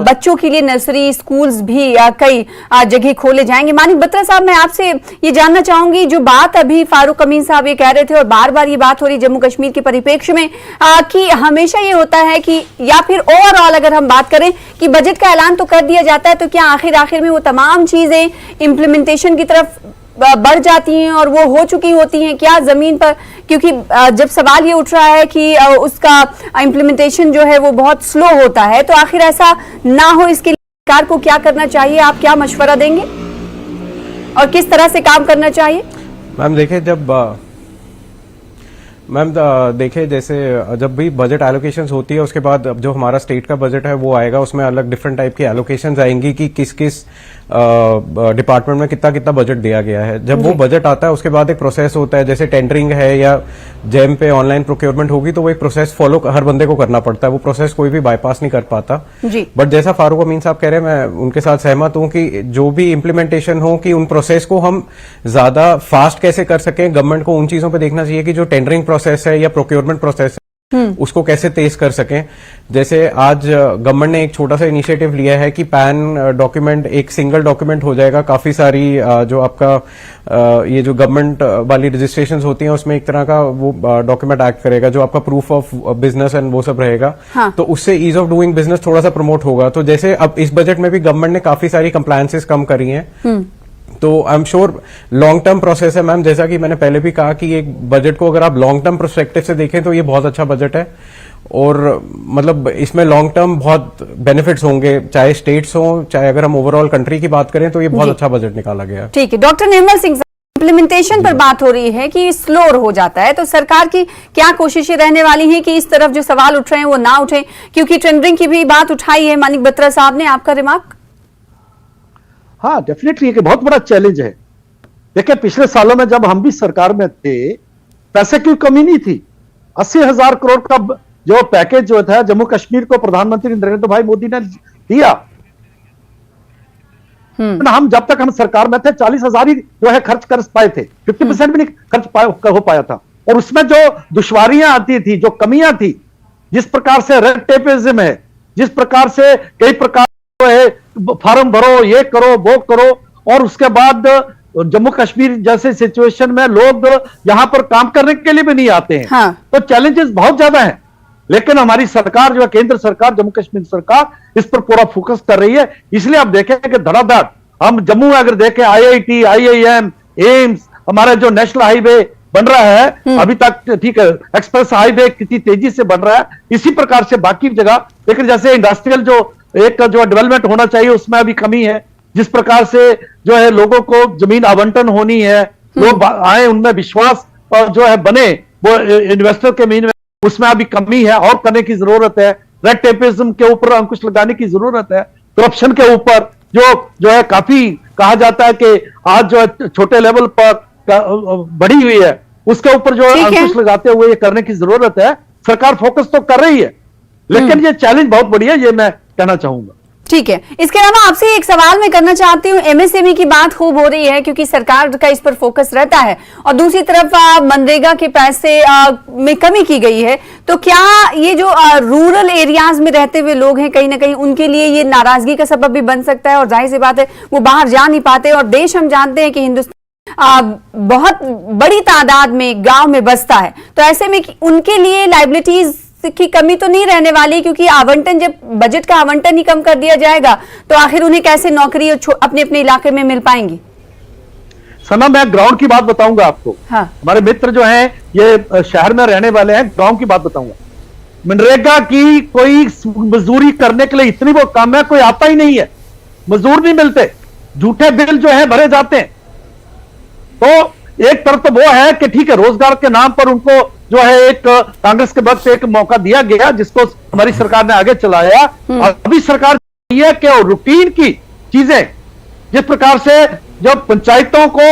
बच्चों के लिए नर्सरी स्कूल्स भी कई जगह खोले जाएंगे। मानिक बत्रा साहब, मैं आपसे ये जानना चाहूंगी, जो बात अभी फारूक अमीन साहब ये कह रहे थे और बार बार ये बात हो रही जम्मू कश्मीर के परिप्रेक्ष्य में कि हमेशा ये होता है कि, या फिर ओवरऑल अगर हम बात करें कि बजट का ऐलान तो कर दिया जाता है, तो क्या आखिर में वो तमाम चीजें इम्प्लीमेंटेशन की तरफ बढ़ जाती हैं और वो हो चुकी होती हैं क्या जमीन पर? क्योंकि जब सवाल ये उठ रहा है कि उसका इम्प्लीमेंटेशन जो है वो बहुत स्लो होता है, तो आखिर ऐसा ना हो इसके लिए सरकार को क्या करना चाहिए? आप क्या मशवरा देंगे और किस तरह से काम करना चाहिए? मैम देखिए जैसे जब भी बजट एलोकेशंस होती है उसके बाद जो हमारा स्टेट का बजट है वो आएगा, उसमें अलग डिफरेंट टाइप की एलोकेशंस आएंगी कि किस किस डिपार्टमेंट में कितना कितना बजट दिया गया है। जब वो बजट आता है उसके बाद एक प्रोसेस होता है, जैसे टेंडरिंग है या जेम पे ऑनलाइन प्रोक्योरमेंट होगी, तो वो एक प्रोसेस फॉलो हर बंदे को करना पड़ता है, वो प्रोसेस कोई भी बाईपास नहीं कर पाता। बट जैसा फारूक अमीन साहब कह रहे हैं, मैं उनके साथ सहमत हूं कि जो भी इम्प्लीमेंटेशन हो कि उन प्रोसेस को हम ज्यादा फास्ट कैसे कर सकें। गवर्नमेंट को उन चीजों पर देखना चाहिए कि जो टेंडरिंग प्रोसेस है या प्रोक्योरमेंट प्रोसेस है उसको कैसे तेज कर सकें। जैसे आज गवर्नमेंट ने एक छोटा सा इनिशिएटिव लिया है कि पैन डॉक्यूमेंट एक सिंगल डॉक्यूमेंट हो जाएगा। काफी सारी जो आपका ये जो गवर्नमेंट वाली रजिस्ट्रेशंस होती हैं उसमें एक तरह का वो डॉक्यूमेंट एक्ट करेगा, जो आपका प्रूफ ऑफ बिजनेस एंड वो सब रहेगा। तो उससे ईज ऑफ डूइंग बिजनेस थोड़ा सा प्रमोट होगा। तो जैसे अब इस बजट में भी गवर्नमेंट ने काफी सारी कंप्लायंसेस कम करी हैं, तो I am sure long term process है मैम। जैसा कि मैंने पहले भी कहा कि एक बजट को अगर आप लॉन्ग टर्म पर्सपेक्टिव से देखें तो ये बहुत अच्छा बजट है और मतलब इसमें लॉन्ग टर्म बहुत बेनिफिट्स होंगे, चाहे स्टेट्स हो चाहे अगर हम ओवरऑल कंट्री की बात करें, तो ये बहुत अच्छा बजट निकाला गया। ठीक है, डॉक्टर निर्मल सिंह, इम्प्लीमेंटेशन पर बात हो रही है कि स्लो हो जाता है, तो सरकार की क्या कोशिशें रहने वाली हैं कि इस तरफ जो सवाल उठ रहे हैं वो ना उठे? क्योंकि टेंडरिंग की भी बात उठाई है मानिक बत्रा साहब ने, आपका रिमार्क? हाँ, डेफिनेटली एक बहुत बड़ा चैलेंज है। देखिए पिछले सालों में जब हम भी सरकार में थे, पैसे की कमी नहीं थी। 80,000 करोड़ का जो पैकेज जो था जम्मू कश्मीर को प्रधानमंत्री नरेंद्र भाई मोदी ने दिया। हम जब तक हम सरकार में थे 40,000 ही जो है खर्च कर पाए थे, 50% भी नहीं खर्च हो पाया था। और उसमें जो दुश्वारियां आती थी, जो कमियां थी, जिस प्रकार से रेड टेपिज्म है, जिस प्रकार से कई प्रकार है फार्म भरो, ये करो, वो करो, और उसके बाद जम्मू कश्मीर जैसे सिचुएशन में लोग यहां पर काम करने के लिए भी नहीं आते हैं। तो चैलेंजेस बहुत ज्यादा हैं, लेकिन हमारी सरकार जो है, केंद्र सरकार, जम्मू कश्मीर सरकार इस पर पूरा फोकस कर रही है। इसलिए आप देखें कि धड़ाधड़ हम जम्मू में अगर देखें IIT, IIM, एम्स, हमारा जो नेशनल हाईवे बन रहा है अभी तक, ठीक है, एक्सप्रेस हाईवे कितनी तेजी से बन रहा है, इसी प्रकार से बाकी जगह। लेकिन जैसे इंडस्ट्रियल जो डेवलपमेंट होना चाहिए उसमें अभी कमी है। जिस प्रकार से जो है लोगों को जमीन आवंटन होनी है, लोग आए, उनमें विश्वास और जो है बने वो इन्वेस्टर के मीन में, उसमें अभी कमी है और करने की जरूरत है। रेड टेपिज्म के ऊपर अंकुश लगाने की जरूरत है। करप्शन के ऊपर जो है काफी कहा जाता है कि आज जो है छोटे लेवल पर बढ़ी हुई है, उसके ऊपर जो अंकुश लगाते हुए ये करने की जरूरत है। सरकार फोकस तो कर रही है, लेकिन ये चैलेंज बहुत बड़ी है, ये मैं कहना चाहूंगा। ठीक है, इसके अलावा आपसे एक सवाल मैं करना चाहती हूँ। एमएसएमई की बात खूब हो रही है क्योंकि सरकार का इस पर फोकस रहता है, और दूसरी तरफ मनरेगा के पैसे में कमी की गई है। तो क्या ये जो रूरल एरियाज में रहते हुए लोग हैं, कहीं ना कहीं उनके लिए ये नाराजगी का सबब भी बन सकता है, और जाहिर सी बात है वो बाहर जा नहीं पाते, और देश हम जानते हैं कि हिंदुस्तान बहुत बड़ी तादाद में गांव में बसता है। तो ऐसे में उनके लिए लाइबिलिटीज की कमी तो नहीं रहने वाली, क्योंकि आवंटन, जब बजट का आवंटन ही कम कर दिया जाएगा तो आखिर उन्हें कैसे नौकरी अपने अपने इलाके में मिल पाएंगी? सना, मैं ग्राउंड की बात बताऊंगा आपको। हाँ। हमारे मित्र जो हैं ये शहर में रहने वाले हैं, गांव की बात बताऊंगा। मनरेगा की कोई मजदूरी करने के लिए इतनी वो कम है, कोई आता ही नहीं है, मजदूर नहीं मिलते, झूठे बिल जो है भरे जाते हैं। तो एक तरफ तो वो है कि ठीक है, रोजगार के नाम पर उनको जो है एक कांग्रेस के वक्त एक मौका दिया गया जिसको हमारी सरकार ने आगे चलाया, और अभी सरकार है कि रूटीन की चीजें, जिस प्रकार से जब पंचायतों को,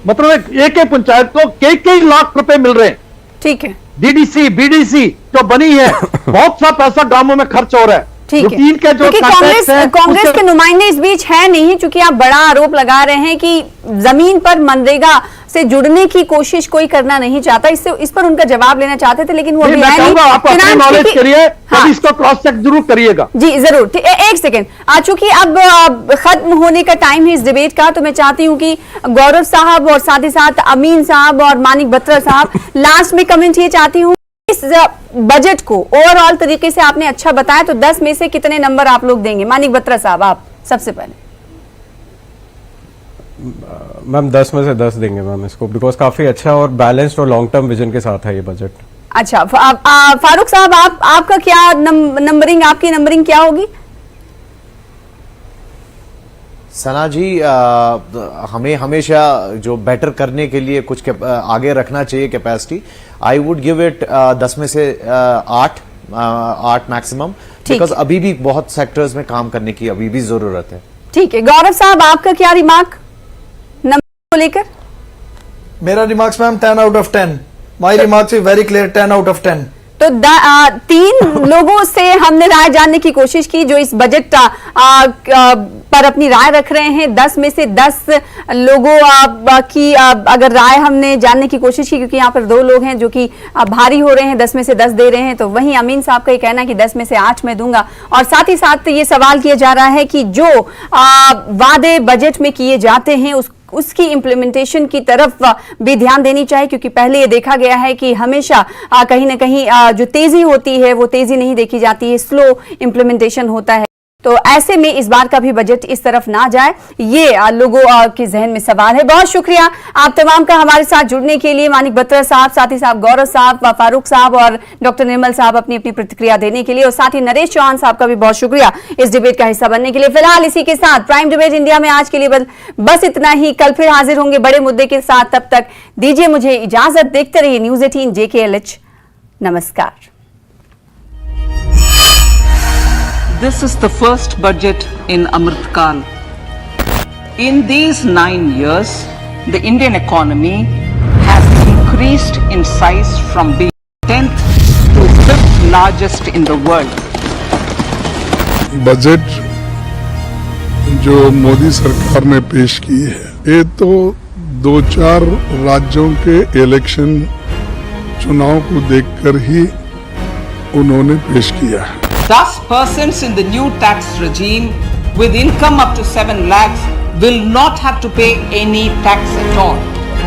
मतलब एक एक पंचायत को कई लाख रुपए मिल रहे हैं, ठीक है, डीडीसी बीडीसी जो बनी है, बहुत सा पैसा गांवों में खर्च हो रहा है। रूटीन के जो कांग्रेस के नुमाइंदे इस बीच है नहीं, क्योंकि आप बड़ा आरोप लगा रहे हैं कि जमीन पर मनरेगा से जुड़ने की कोशिश कोई करना नहीं चाहता। इस पर उनका जवाब लेना चाहते थे, लेकिन वो अभी है नहीं। आप अपनी नॉलेज करिए, हाँ, इसको क्रॉस चेक जरूर करिएगा। जी जरूर। एक सेकेंड, चूंकि अब खत्म होने का टाइम है इस डिबेट का, तो मैं चाहती हूँ कि गौरव साहब और साथ ही साथ अमीन साहब और मानिक बत्रा साहब, लास्ट में कमेंट ये चाहती हूँ, इस बजट को ओवरऑल तरीके से आपने अच्छा बताया, तो 10 में से कितने नंबर आप लोग देंगे? मानिक बत्रा साहब, आप सबसे पहले। मैम 10 में से 10 देंगे मैम इसको, बिकॉज काफी अच्छा और बैलेंस्ड और लॉन्ग टर्म विजन के साथ है ये बजट। अच्छा, फारूक साहब, आपका क्या नंबरिंग, आपकी नंबरिंग क्या होगी? सना जी, हमें हमेशा जो बेटर करने के लिए कुछ आगे रखना चाहिए capacity. I would give it 10 में से 8 मैक्सिमम, बिकॉज अभी भी बहुत सेक्टर्स में काम करने की अभी भी जरूरत है। ठीक है, गौरव साहब, आपका क्या रिमार्क नंबर को लेकर? मेरा remarks ma'am 10 out of 10। My remarks is very clear, 10 out of 10। तो 3 लोगों से हमने राय जानने की कोशिश की जो इस बजट पर अपनी राय रख रहे हैं। 10 में से 10 लोगों की अगर राय हमने जानने की कोशिश की, क्योंकि यहाँ पर 2 लोग हैं जो कि भारी हो रहे हैं, 10 में से 10 दे रहे हैं। तो वहीं अमीन साहब का ये कहना है कि 10 में से 8 मैं दूंगा। और साथ ही साथ ये सवाल किया जा रहा है कि जो वादे बजट में किए जाते हैं उसकी इम्प्लीमेंटेशन की तरफ भी ध्यान देनी चाहिए, क्योंकि पहले ये देखा गया है कि हमेशा कहीं ना कहीं जो तेजी होती है वो तेजी नहीं देखी जाती है, स्लो इम्प्लीमेंटेशन होता है। तो ऐसे में इस बार का भी बजट इस तरफ ना जाए, ये लोगों के जहन में सवाल है। बहुत शुक्रिया आप तमाम का हमारे साथ जुड़ने के लिए, मानिक बत्रा साहब, साथ ही साहब गौरव साहब, फारूक साहब और डॉक्टर निर्मल साहब अपनी अपनी प्रतिक्रिया देने के लिए, और साथ ही नरेश चौहान साहब का भी बहुत शुक्रिया इस डिबेट का हिस्सा बनने के लिए। फिलहाल इसी के साथ प्राइम डिबेट इंडिया में आज के लिए बस इतना ही। कल फिर हाजिर होंगे बड़े मुद्दे के साथ, तब तक दीजिए मुझे इजाजत। देखते रहिए न्यूज 18 JKLH। नमस्कार। This is the first budget in Amrit Kal. In these 9 years, the Indian economy has increased in size from being 10th to 5th largest in the world. Budget जो मोदी सरकार ने पेश की है, ये तो 2-4 राज्यों के इलेक्शन चुनाव को देखकर ही उन्होंने पेश किया है। 10 persons in the new tax regime with income up to 7 lakhs will not have to pay any tax at all.